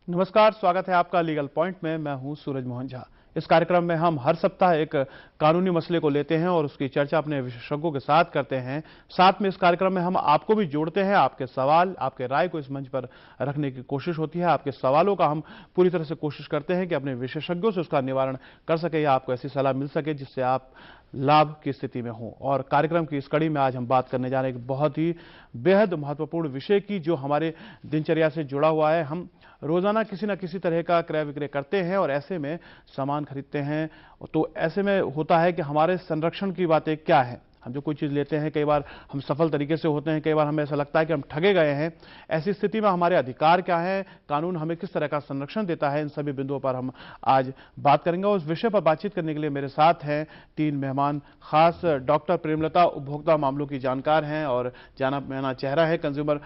नमस्कार, स्वागत है आपका लीगल पॉइंट में। मैं हूं सूरज मोहन झा। इस कार्यक्रम में हम हर सप्ताह एक कानूनी मसले को लेते हैं और उसकी चर्चा अपने विशेषज्ञों के साथ करते हैं। साथ में इस कार्यक्रम में हम आपको भी जोड़ते हैं। आपके सवाल, आपके राय को इस मंच पर रखने की कोशिश होती है। आपके सवालों का हम पूरी तरह से कोशिश करते हैं कि अपने विशेषज्ञों से उसका निवारण कर सके या आपको ऐसी सलाह मिल सके जिससे आप लाभ की स्थिति में हो। और कार्यक्रम की इस कड़ी में आज हम बात करने जा रहे हैं एक बहुत ही बेहद महत्वपूर्ण विषय की, जो हमारे दिनचर्या से जुड़ा हुआ है। हम रोजाना किसी न किसी तरह का क्रय विक्रय करते हैं और ऐसे में सामान खरीदते हैं, तो ऐसे में होता है कि हमारे संरक्षण की बातें क्या है। हम जो कोई चीज लेते हैं, कई बार हम सफल तरीके से होते हैं, कई बार हमें ऐसा लगता है कि हम ठगे गए हैं। ऐसी स्थिति में हमारे अधिकार क्या है, कानून हमें किस तरह का संरक्षण देता है, इन सभी बिंदुओं पर हम आज बात करेंगे। और उस विषय पर बातचीत करने के लिए मेरे साथ हैं तीन मेहमान। खास डॉक्टर प्रेमलता उपभोक्ता मामलों की जानकार हैं और जाना माना चेहरा है कंज्यूमर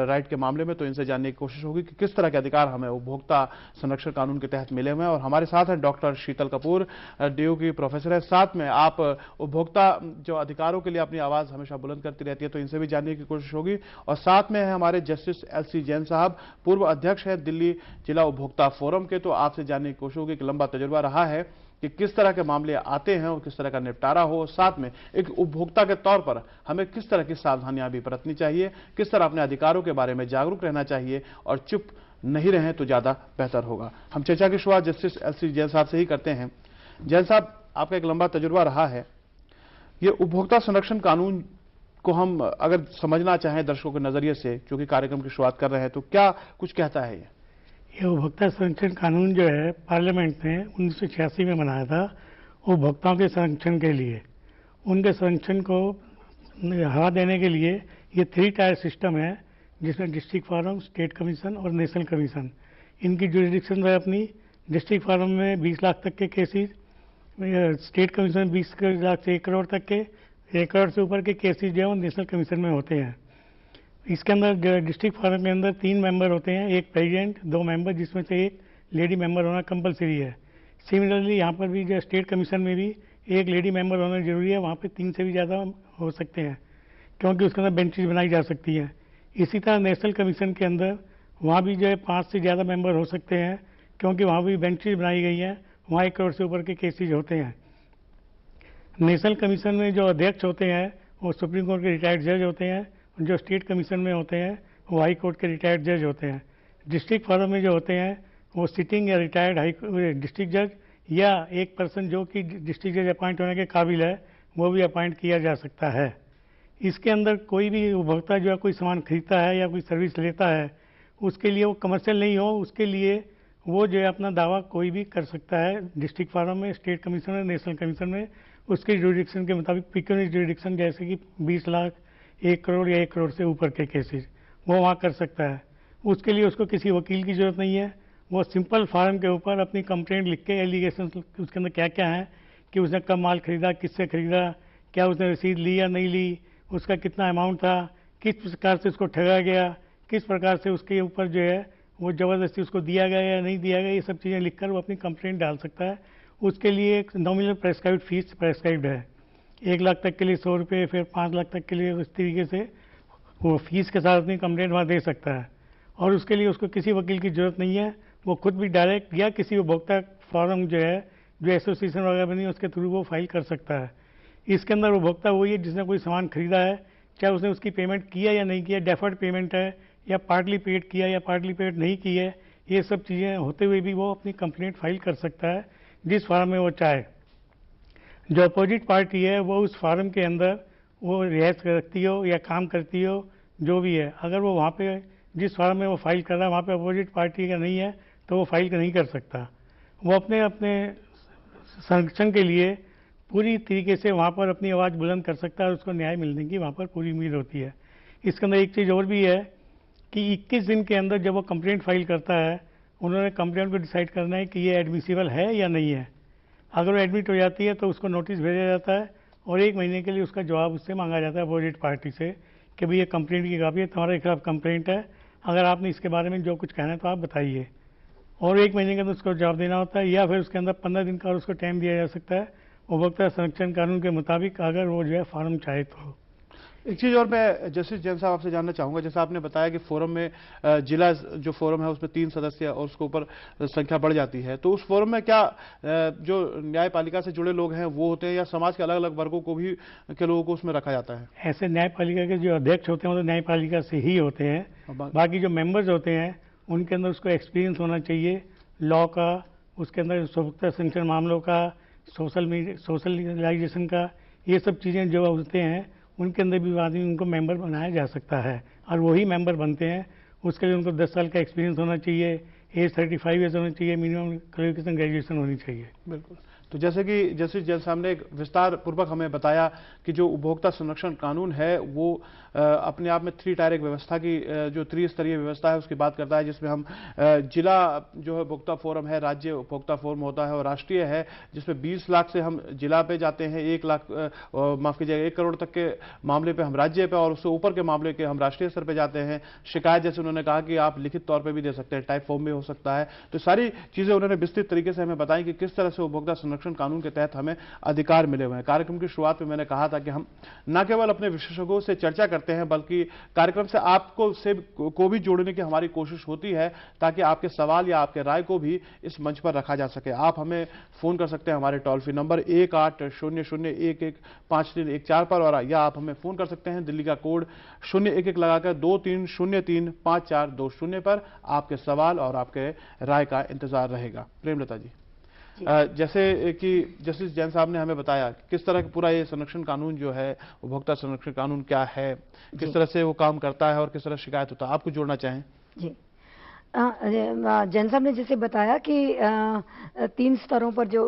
राइट के मामले में, तो इनसे जानने की कोशिश होगी कि किस तरह के अधिकार हमें उपभोक्ता संरक्षण कानून के तहत मिले हुए हैं। और हमारे साथ हैं डॉक्टर शीतल कपूर, डीयू की प्रोफेसर है। साथ में आप उपभोक्ता जो अधिकारों के लिए अपनी आवाज हमेशा बुलंद करती रहती है, तो इनसे भी जानने की कोशिश होगी। और साथ में है हमारे जस्टिस एलसी जैन साहब, पूर्व अध्यक्ष है दिल्ली जिला उपभोक्ता फोरम के, तो आपसे जानने की कोशिश होगी कि लंबा तजुर्बा रहा है कि किस तरह के मामले आते हैं और किस तरह का निपटारा हो। साथ में एक उपभोक्ता के तौर पर हमें किस तरह की सावधानियां भी बरतनी चाहिए, किस तरह अपने अधिकारों के बारे में जागरूक रहना चाहिए और चुप नहीं रहें तो ज्यादा बेहतर होगा। हम चर्चा की शुरुआत जस्टिस एलसी जैन साहब से ही करते हैं। जैन साहब, आपका एक लंबा तजुर्बा रहा है। ये उपभोक्ता संरक्षण कानून को हम अगर समझना चाहें दर्शकों के नजरिए से, क्योंकि कार्यक्रम की शुरुआत कर रहे हैं, तो क्या कुछ कहता है ये उपभोक्ता संरक्षण कानून जो है पार्लियामेंट ने 1986 में बनाया था उपभोक्ताओं के संरक्षण के लिए। उनके संरक्षण को हवा देने के लिए ये 3 टायर सिस्टम है, जिसमें डिस्ट्रिक्ट फॉरम, स्टेट कमीशन और नेशनल कमीशन। इनकी जुरिडिक्शन है अपनी। डिस्ट्रिक्ट फॉरम में 20 लाख तक के केसेस, स्टेट कमीशन 20 लाख से 1 करोड़ तक के, 1 करोड़ से ऊपर के केसेस जो है नेशनल कमीशन में होते हैं। इसके अंदर डिस्ट्रिक्ट फॉरम के अंदर 3 मेंबर होते हैं, एक प्रेसिडेंट, 2 मेंबर, जिसमें से एक लेडी मेंबर होना कंपलसरी है। सिमिलरली यहाँ पर भी जो स्टेट कमीशन में भी एक लेडी मेंबर होना जरूरी है। वहाँ पे 3 से भी ज़्यादा हो सकते हैं, क्योंकि उसके अंदर बेंचेज बनाई जा सकती हैं। इसी तरह नेशनल कमीशन के अंदर वहाँ भी जो है 5 से ज़्यादा मेंबर हो सकते हैं, क्योंकि वहाँ भी बेंचेज बनाई गई हैं। वहाँ 1 करोड़ से ऊपर के केसेज होते हैं। नेशनल कमीशन में जो अध्यक्ष होते हैं वो सुप्रीम कोर्ट के रिटायर्ड जज होते हैं। जो स्टेट कमीशन में होते हैं वो हाई कोर्ट के रिटायर्ड जज होते हैं। डिस्ट्रिक्ट फॉरम में जो होते हैं वो सिटिंग या रिटायर्ड हाई डिस्ट्रिक्ट जज या एक पर्सन जो कि डिस्ट्रिक्ट जज अपॉइंट होने के काबिल है, वो भी अपॉइंट किया जा सकता है। इसके अंदर कोई भी उपभोक्ता जो है कोई सामान खरीदता है या कोई सर्विस लेता है, उसके लिए वो कमर्शियल नहीं हो, उसके लिए वो जो है अपना दावा कोई भी कर सकता है डिस्ट्रिक्ट फॉरम में, स्टेट कमीशन में, नेशनल कमीशन में। उसके जुरिडिक्शन के मुताबिक पिक्यूनियरी जुरिडिक्शन, जैसे कि 20 लाख, 1 करोड़ या 1 करोड़ से ऊपर के केसेस, वो वहाँ कर सकता है। उसके लिए उसको किसी वकील की ज़रूरत नहीं है। वो सिंपल फार्म के ऊपर अपनी कंप्लेंट लिख के, एलिगेशन उसके अंदर क्या क्या है कि उसने कब माल खरीदा, किससे खरीदा, क्या उसने रसीद ली या नहीं ली, उसका कितना अमाउंट था, किस प्रकार से उसको ठगा गया, किस प्रकार से उसके ऊपर जो है वो ज़बरदस्ती उसको दिया गया या नहीं दिया गया, ये सब चीज़ें लिखकर वो अपनी कंप्लेंट डाल सकता है। उसके लिए एक नॉमिनल प्रेस्क्राइब्ड फीस प्रेस्क्राइब्ड है। 1 लाख तक के लिए 100 रुपये, फिर 5 लाख तक के लिए इस तरीके से वो फीस के साथ अपनी कंप्लेंट वहाँ दे सकता है। और उसके लिए उसको किसी वकील की ज़रूरत नहीं है। वो खुद भी डायरेक्ट या किसी उपभोक्ता फॉरम जो है, जो एसोसिएशन वगैरह बनी है, उसके थ्रू वो फाइल कर सकता है। इसके अंदर उपभोक्ता वही है जिसने कोई सामान खरीदा है, चाहे उसने उसकी पेमेंट किया या नहीं किया, डेफर्ड पेमेंट है या पार्टली पेड किया या पार्टली पेड नहीं की है, ये सब चीज़ें होते हुए भी वो अपनी कंप्लेंट फाइल कर सकता है जिस फॉर्म में वो चाहे। जो अपोजिट पार्टी है वो उस फॉर्म के अंदर वो रिहायश रखती हो या काम करती हो, जो भी है, अगर वो वहाँ पे जिस फॉर्म में वो फाइल कर रहा है वहाँ पे अपोजिट पार्टी का नहीं है, तो वो फाइल नहीं कर सकता। वो अपने अपने संरक्षण के लिए पूरी तरीके से वहाँ पर अपनी आवाज़ बुलंद कर सकता है और उसको न्याय मिलने की वहाँ पर पूरी उम्मीद होती है। इसके अंदर एक चीज़ और भी है कि 21 दिन के अंदर जब वो कंप्लेंट फाइल करता है, उन्होंने कंप्लेंट को डिसाइड करना है कि ये एडमिसिबल है या नहीं है। अगर वो एडमिट हो जाती है तो उसको नोटिस भेजा जाता है और 1 महीने के लिए उसका जवाब उससे मांगा जाता है अपोजिट पार्टी से कि भाई ये कंप्लेंट की कापी है, तुम्हारे खिलाफ कंप्लेंट है, अगर आपने इसके बारे में जो कुछ कहना है तो आप बताइए। और 1 महीने के अंदर उसको जवाब देना होता है, या फिर उसके अंदर 15 दिन का और उसको टाइम दिया जा सकता है उपभोक्ता संरक्षण कानून के मुताबिक, अगर वो जो है फॉर्म चाहे तो। एक चीज और मैं जस्टिस जैन साहब आपसे जानना चाहूंगा, जैसा आपने बताया कि फोरम में जिला जो फोरम है उसमें 3 सदस्य और उसके ऊपर संख्या बढ़ जाती है, तो उस फोरम में क्या जो न्यायपालिका से जुड़े लोग हैं वो होते हैं या समाज के अलग अलग वर्गों को भी के लोगों को उसमें रखा जाता है? ऐसे न्यायपालिका के जो अध्यक्ष होते हैं वो तो न्यायपालिका से ही होते हैं। बाकी जो मेंबर्स होते हैं उनके अंदर उसको एक्सपीरियंस होना चाहिए लॉ का, उसके अंदर उपभोक्ता संरक्षण मामलों का, सोशलाइजेशन का, ये सब चीज़ें जो होते हैं उनके अंदर भी आदमी उनको मेंबर बनाया जा सकता है और वही मेंबर बनते हैं। उसके लिए उनको 10 साल का एक्सपीरियंस होना चाहिए, एज 35 ईयर्स होनी चाहिए, मिनिमम क्वालिफिकेशन ग्रेजुएशन होनी चाहिए। बिल्कुल। तो जैसे कि जस्टिस जैन साहब ने एक विस्तार पूर्वक हमें बताया कि जो उपभोक्ता संरक्षण कानून है वो अपने आप में 3 टायर एक व्यवस्था की जो त्रिस्तरीय व्यवस्था है उसकी बात करता है, जिसमें हम जिला जो है उपभोक्ता फोरम है, राज्य उपभोक्ता फोरम होता है और राष्ट्रीय है जिसमें 20 लाख से हम जिला पे जाते हैं, 1 लाख माफ कीजिएगा 1 करोड़ तक के मामले पे हम राज्य पे और उससे ऊपर के मामले के हम राष्ट्रीय स्तर पे जाते हैं। शिकायत जैसे उन्होंने कहा कि आप लिखित तौर पर भी दे सकते हैं, टाइप फॉर्म भी हो सकता है। तो सारी चीजें उन्होंने विस्तृत तरीके से हमें बताई कि किस तरह से उपभोक्ता संरक्षण कानून के तहत हमें अधिकार मिले हुए हैं। कार्यक्रम की शुरुआत में मैंने कहा था कि हम न केवल अपने विशेषज्ञों से चर्चा करते हैं बल्कि कार्यक्रम से आपको को भी जोड़ने की हमारी कोशिश होती है ताकि आपके सवाल या आपके राय को भी इस मंच पर रखा जा सके। आप हमें फोन कर सकते हैं हमारे टोल फ्री नंबर 1800115314 पर और या आप हमें फोन कर सकते हैं दिल्ली का कोड 011 लगाकर 23035420 पर। आपके सवाल और आपके राय का इंतजार रहेगा। प्रेमलता जी, जैसे कि जस्टिस जैन साहब ने हमें बताया किस तरह पूरा ये संरक्षण कानून जो है उपभोक्ता संरक्षण कानून क्या है, किस तरह से वो काम करता है और किस तरह शिकायत होता है, आप कुछ जोड़ना चाहें? जी, जैन साहब ने जैसे बताया कि 3 स्तरों पर जो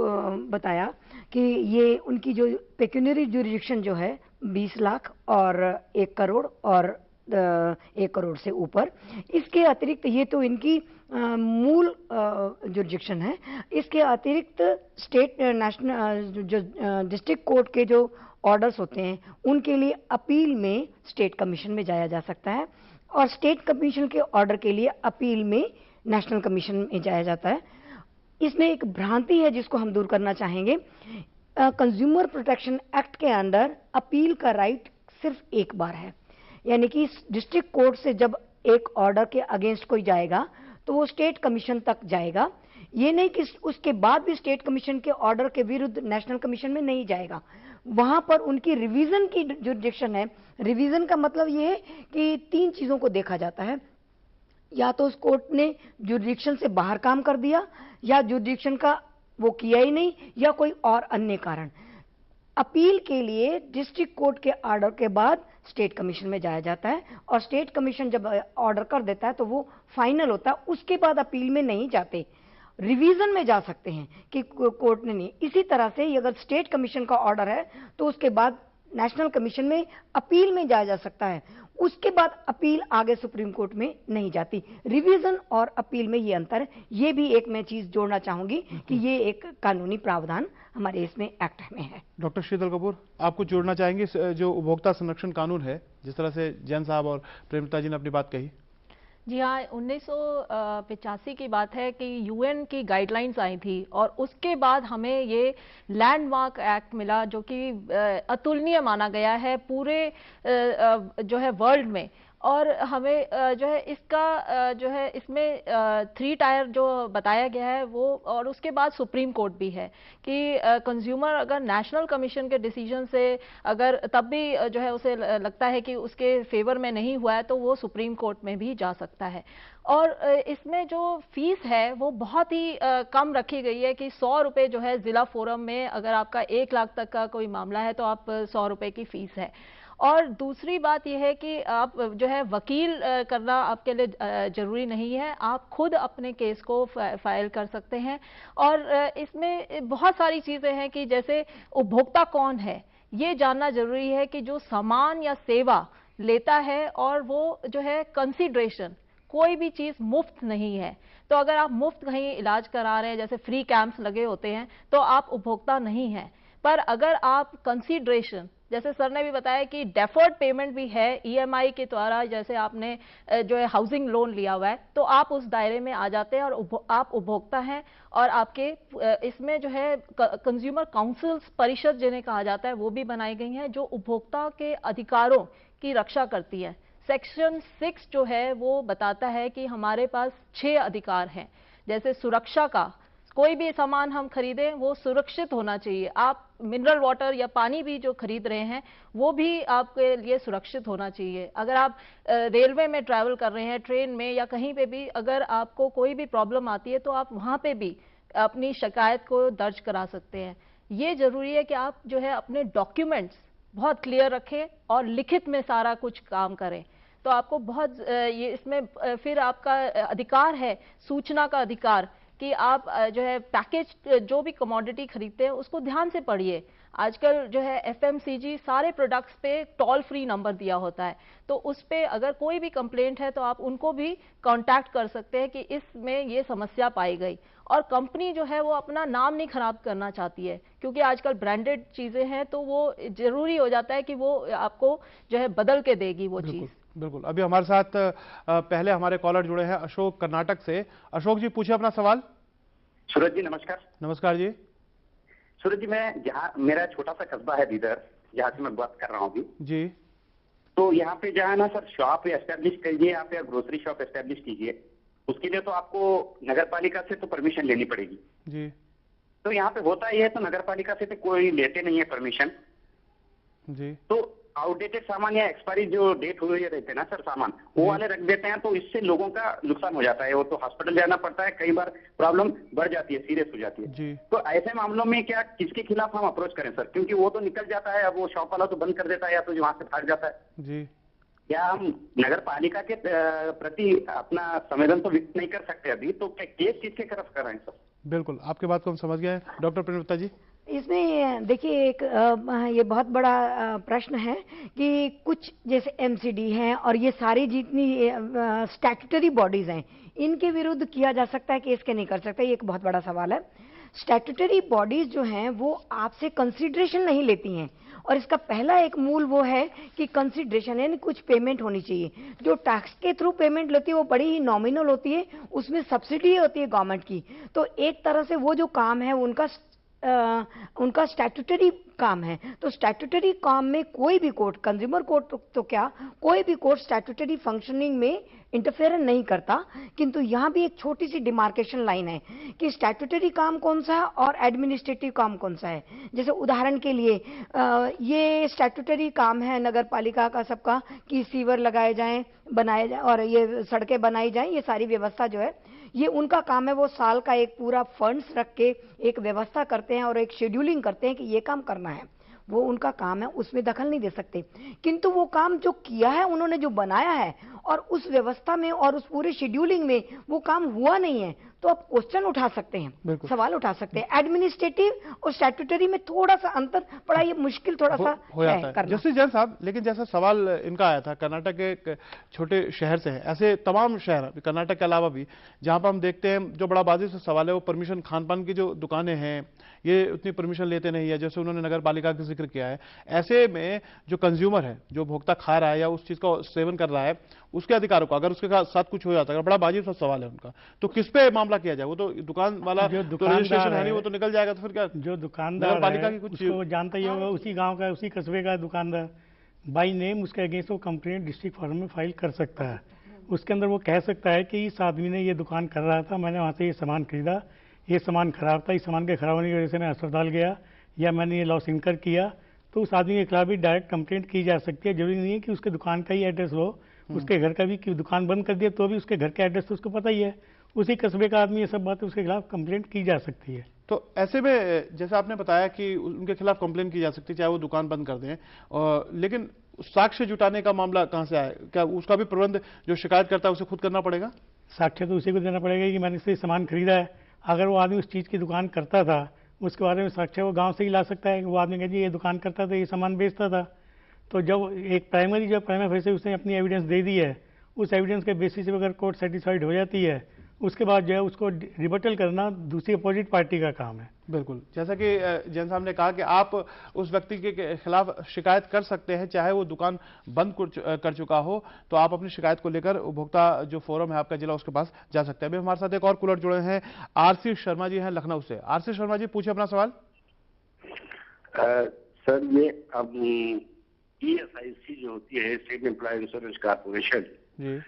बताया कि ये उनकी जो पेक्यूनियरी ज्यूरिडिक्शन जो है 20 लाख और 1 करोड़ और 1 करोड़ से ऊपर, इसके अतिरिक्त ये तो इनकी मूल जुरिडिक्शन है। इसके अतिरिक्त स्टेट नेशनल जो डिस्ट्रिक्ट कोर्ट के जो ऑर्डर्स होते हैं उनके लिए अपील में स्टेट कमीशन में जाया जा सकता है और स्टेट कमीशन के ऑर्डर के लिए अपील में नेशनल कमीशन में जाया जाता है। इसमें एक भ्रांति है जिसको हम दूर करना चाहेंगे। कंज्यूमर प्रोटेक्शन एक्ट के अंदर अपील का राइट सिर्फ एक बार है, यानी कि डिस्ट्रिक्ट कोर्ट से जब एक ऑर्डर के अगेंस्ट कोई जाएगा तो वो स्टेट कमीशन तक जाएगा। ये नहीं कि उसके बाद भी स्टेट कमीशन के ऑर्डर के विरुद्ध नेशनल कमीशन में नहीं जाएगा, वहां पर उनकी रिवीजन की जुरिडिक्शन है। रिवीजन का मतलब ये है कि 3 चीजों को देखा जाता है, या तो उस कोर्ट ने जुरिडिक्शन से बाहर काम कर दिया, या जुरिडिक्शन का वो किया ही नहीं, या कोई और अन्य कारण। अपील के लिए डिस्ट्रिक्ट कोर्ट के ऑर्डर के बाद स्टेट कमीशन में जाया जाता है और स्टेट कमीशन जब ऑर्डर कर देता है तो वो फाइनल होता है, उसके बाद अपील में नहीं जाते, रिवीजन में जा सकते हैं कि कोर्ट ने नहीं। इसी तरह से अगर स्टेट कमीशन का ऑर्डर है तो उसके बाद नेशनल कमीशन में अपील में जाया जा सकता है, उसके बाद अपील आगे सुप्रीम कोर्ट में नहीं जाती। रिवीजन और अपील में ये अंतर है। ये भी एक मैं चीज जोड़ना चाहूंगी कि ये एक कानूनी प्रावधान हमारे इसमें एक्ट में है। डॉक्टर शीतल कपूर, आप कुछ जोड़ना चाहेंगे जो उपभोक्ता संरक्षण कानून है, जिस तरह से जैन साहब और प्रेमलता जी ने अपनी बात कही? जी हाँ, 1985 की बात है कि यूएन की गाइडलाइंस आई थी और उसके बाद हमें ये लैंडमार्क एक्ट मिला जो कि अतुलनीय माना गया है पूरे जो है वर्ल्ड में। और हमें जो है इसका जो है इसमें 3 टायर जो बताया गया है वो, और उसके बाद सुप्रीम कोर्ट भी है कि कंज्यूमर अगर नेशनल कमीशन के डिसीजन से अगर तब भी जो है उसे लगता है कि उसके फेवर में नहीं हुआ है तो वो सुप्रीम कोर्ट में भी जा सकता है। और इसमें जो फीस है वो बहुत ही कम रखी गई है कि 100 रुपये जो है जिला फोरम में अगर आपका 1 लाख तक का कोई मामला है तो आप 100 रुपये की फीस है। और दूसरी बात यह है कि आप जो है वकील करना आपके लिए जरूरी नहीं है, आप खुद अपने केस को फाइल कर सकते हैं। और इसमें बहुत सारी चीजें हैं कि जैसे उपभोक्ता कौन है ये जानना जरूरी है कि जो सामान या सेवा लेता है और वो जो है कंसीडरेशन, कोई भी चीज मुफ्त नहीं है। तो अगर आप मुफ्त कहीं इलाज करा रहे हैं, जैसे फ्री कैंप्स लगे होते हैं, तो आप उपभोक्ता नहीं है। पर अगर आप कंसीडरेशन, जैसे सर ने भी बताया कि डेफर्ड पेमेंट भी है ईएमआई के द्वारा, जैसे आपने जो है हाउसिंग लोन लिया हुआ है तो आप उस दायरे में आ जाते हैं और आप उपभोक्ता हैं। और आपके इसमें जो है कंज्यूमर काउंसिल्स परिषद जिन्हें कहा जाता है वो भी बनाई गई हैं जो उपभोक्ता के अधिकारों की रक्षा करती है। सेक्शन 6 जो है वो बताता है कि हमारे पास 6 अधिकार हैं। जैसे सुरक्षा का, कोई भी सामान हम खरीदें वो सुरक्षित होना चाहिए। आप मिनरल वाटर या पानी भी जो खरीद रहे हैं वो भी आपके लिए सुरक्षित होना चाहिए। अगर आप रेलवे में ट्रैवल कर रहे हैं, ट्रेन में या कहीं पे भी, अगर आपको कोई भी प्रॉब्लम आती है तो आप वहां पे भी अपनी शिकायत को दर्ज करा सकते हैं। ये जरूरी है कि आप जो है अपने डॉक्यूमेंट्स बहुत क्लियर रखें और लिखित में सारा कुछ काम करें। तो आपको बहुत ये इसमें फिर आपका अधिकार है सूचना का अधिकार कि आप जो है पैकेज जो भी कमोडिटी खरीदते हैं उसको ध्यान से पढ़िए। आजकल जो है एफएमसीजी सारे प्रोडक्ट्स पे टोल फ्री नंबर दिया होता है, तो उस पे अगर कोई भी कंप्लेंट है तो आप उनको भी कांटेक्ट कर सकते हैं कि इसमें ये समस्या पाई गई। और कंपनी जो है वो अपना नाम नहीं खराब करना चाहती है, क्योंकि आजकल ब्रांडेड चीजें हैं तो वो जरूरी हो जाता है कि वो आपको जो है बदल के देगी वो चीज। बिल्कुल। अभी हमारे साथ पहले हमारे कॉलर जुड़े हैं अशोक कर्नाटक से। अशोक जी पूछिए अपना सवाल। सूरज जी नमस्कार। नमस्कार जी। सूरज जी, मैं जहाँ मेरा छोटा सा कस्बा है बीदर, जहाँ से मैं बात कर रहा हूँ अभी जी, तो यहाँ पे जो है ना सर, शॉप एस्टेब्लिश कीजिए आप या ग्रोसरी शॉप एस्टेब्लिश कीजिए, उसके लिए तो आपको नगर पालिका से तो परमिशन लेनी पड़ेगी जी, तो यहाँ पे होता ही है, तो नगर पालिका से तो कोई लेते नहीं है परमिशन जी। तो आउटडेटेड सामान या एक्सपायरी जो डेट हुए रहते हैं ना सर सामान, वो वाले रख देते हैं, तो इससे लोगों का नुकसान हो जाता है। वो तो हॉस्पिटल जाना पड़ता है, कई बार प्रॉब्लम बढ़ जाती है, सीरियस हो जाती है जी। तो ऐसे मामलों में क्या किसके खिलाफ हम अप्रोच करें सर? क्योंकि वो तो निकल जाता है, अब वो शॉप वाला तो बंद कर देता है या तो वहां से भाग जाता है जी। क्या हम नगर पालिका के प्रति अपना संवेदन तो व्यक्त नहीं कर सकते अभी? तो क्या केस किसके तरफ कर रहे हैं सर? बिल्कुल, आपकी बात को हम समझ गए हैं। डॉक्टर प्रेमदत्ता जी। इसमें देखिए एक ये बहुत बड़ा प्रश्न है कि कुछ जैसे एमसीडी हैं और ये सारी जितनी स्टैट्यूटरी बॉडीज हैं इनके विरुद्ध किया जा सकता है, केस के नहीं कर सकता, ये एक बहुत बड़ा सवाल है। स्टैट्यूटरी बॉडीज जो हैं वो आपसे कंसीडरेशन नहीं लेती हैं, और इसका पहला एक मूल वो है कि कंसीडरेशन यानी कुछ पेमेंट होनी चाहिए। जो टैक्स के थ्रू पेमेंट लेती है वो बड़ी ही नॉमिनल होती है, उसमें सब्सिडी होती है गवर्नमेंट की। तो एक तरह से वो जो काम है उनका स्टैट्यूटरी काम है। तो स्टैट्यूटरी काम में कोई भी कोर्ट, कंज्यूमर कोर्ट तो क्या, कोई भी कोर्ट स्टैट्यूटरी फंक्शनिंग में इंटरफेरेंस नहीं करता, किंतु यहाँ भी एक छोटी सी डिमार्केशन लाइन है कि स्टैट्यूटरी काम कौन सा है और एडमिनिस्ट्रेटिव काम कौन सा है। जैसे उदाहरण के लिए ये स्टैट्यूटरी काम है नगर पालिका का सबका कि सीवर लगाए जाएं, बनाए जाए और ये सड़कें बनाई जाएं, ये सारी व्यवस्था जो है ये उनका काम है। वो साल का एक पूरा फंड्स रख के एक व्यवस्था करते हैं और एक शेड्यूलिंग करते हैं कि ये काम करना है, वो उनका काम है, उसमें दखल नहीं दे सकते। किंतु वो काम जो किया है उन्होंने, जो बनाया है और उस व्यवस्था में और उस पूरे शेड्यूलिंग में वो काम हुआ नहीं है, तो आप क्वेश्चन उठा सकते हैं, सवाल उठा सकते हैं। एडमिनिस्ट्रेटिव और स्टैट्यूटरी में थोड़ा सा अंतर पड़ा, ये मुश्किल थोड़ा सा हो जाता है करना। जस्टिस जैन साहब, लेकिन जैसा सवाल इनका आया था, कर्नाटक के एक छोटे शहर से है, ऐसे तमाम शहर कर्नाटक के अलावा भी जहां पर हम देखते हैं जो बड़ा बाजी से सवाल है वो परमिशन, खान पान की जो दुकानें हैं ये उतनी परमिशन लेते नहीं है, जैसे उन्होंने नगर पालिका का जिक्र किया है। ऐसे में जो कंज्यूमर है, जो भोक्ता खा रहा है या उस चीज का सेवन कर रहा है, उसके अधिकारों को अगर उसके साथ कुछ हो जाता है, बड़ा बाजी सा सवाल है उनका, तो किस पे मामला किया जाए? वो तो दुकान वाला जो रजिस्ट्रेशन है नहीं, वो तो निकल जाएगा, तो फिर क्या जो दुकानदार पालिका है की कुछ उसको जानता ही होगा, उसी गांव का उसी कस्बे का दुकानदार बाई नेम उसके अगेंस्ट वो कंप्लेंट डिस्ट्रिक्ट फॉर्म में फाइल कर सकता है। उसके अंदर वो कह सकता है कि इस आदमी ने ये दुकान कर रहा था, मैंने वहाँ से ये सामान खरीदा, ये सामान खराब था, इस सामान के खराब होने की वजह से मैं अस्पताल गया या मैंने ये लॉस इनकर किया, तो उस आदमी के खिलाफ भी डायरेक्ट कंप्लेंट की जा सकती है। जरूरी नहीं है कि उसके दुकान का ही एड्रेस हो, उसके घर का भी, कि दुकान बंद कर दिया तो भी उसके घर का एड्रेस तो उसको पता ही है, उसी कस्बे का आदमी, ये सब बातें उसके खिलाफ कंप्लेंट की जा सकती है। तो ऐसे में जैसे आपने बताया कि उनके खिलाफ कंप्लेन की जा सकती है, चाहे वो दुकान बंद कर दें, लेकिन साक्ष्य जुटाने का मामला कहां से आए? क्या उसका भी प्रबंध जो शिकायत करता है उसे खुद करना पड़ेगा? साक्ष्य तो उसी को देना पड़ेगा कि मैंने इससे सामान खरीदा है। अगर वो आदमी उस चीज़ की दुकान करता था, उसके बारे में साक्ष्य वो गांव से ही ला सकता है। वो आदमी कहे जी ये दुकान करता था, ये सामान बेचता था, तो जब एक प्राइमरी फेस उसने अपनी एविडेंस दे दी है, उस एविडेंस के बेसिस पे अगर कोर्ट सेटिस्फाइड हो जाती है, उसके बाद जो है उसको रिबटल करना दूसरी अपोजिट पार्टी का काम है। बिल्कुल, जैसा कि जैन साहब ने कहा कि आप उस व्यक्ति के खिलाफ शिकायत कर सकते हैं, चाहे वो दुकान बंद कर चुका हो, तो आप अपनी शिकायत को लेकर उपभोक्ता जो फोरम है आपका जिला, उसके पास जा सकते हैं। अभी हमारे साथ एक और कॉलर जुड़े हैं, आरसी शर्मा जी हैं लखनऊ से। आरसी शर्मा जी पूछिए अपना सवाल। सर ये अब ESIC जो होती है, स्टेट एम्प्लॉय इंश्योरेंस कॉर्पोरेशन, जी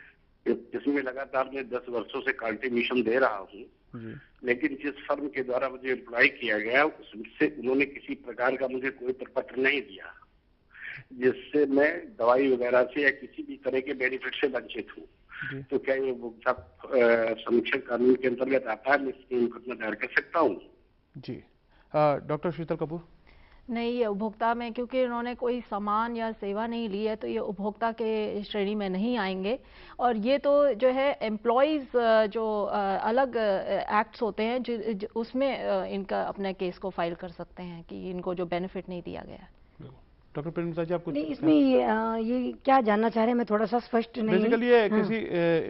इसमें लगातार मैं 10 वर्षों से कंट्रीब्यूशन दे रहा हूँ, जी लेकिन जिस फर्म के द्वारा मुझे एम्प्लॉय किया गया उससे उन्होंने किसी प्रकार का मुझे कोई प्रपत्र नहीं दिया, जिससे मैं दवाई वगैरह से या किसी भी तरह के बेनिफिट से वंचित हूँ। तो क्या ये उपभोक्ता संरक्षण कानून के अंतर्गत आता है? मैं इसमें मुकदमा दायर कर सकता हूँ? जी डॉक्टर शीतल कपूर। नहीं, ये उपभोक्ता में, क्योंकि उन्होंने कोई सामान या सेवा नहीं ली है, तो ये उपभोक्ता के श्रेणी में नहीं आएंगे। और ये तो जो है एम्प्लॉयज़ जो अलग एक्ट्स होते हैं उसमें इनका अपने केस को फाइल कर सकते हैं कि इनको जो बेनिफिट नहीं दिया गया है। डॉक्टर प्रेमलता जी, आप कुछ नहीं, इसमें ये क्या जानना चाह रहे हैं, मैं थोड़ा सा स्पष्ट नहीं। बेसिकली ये किसी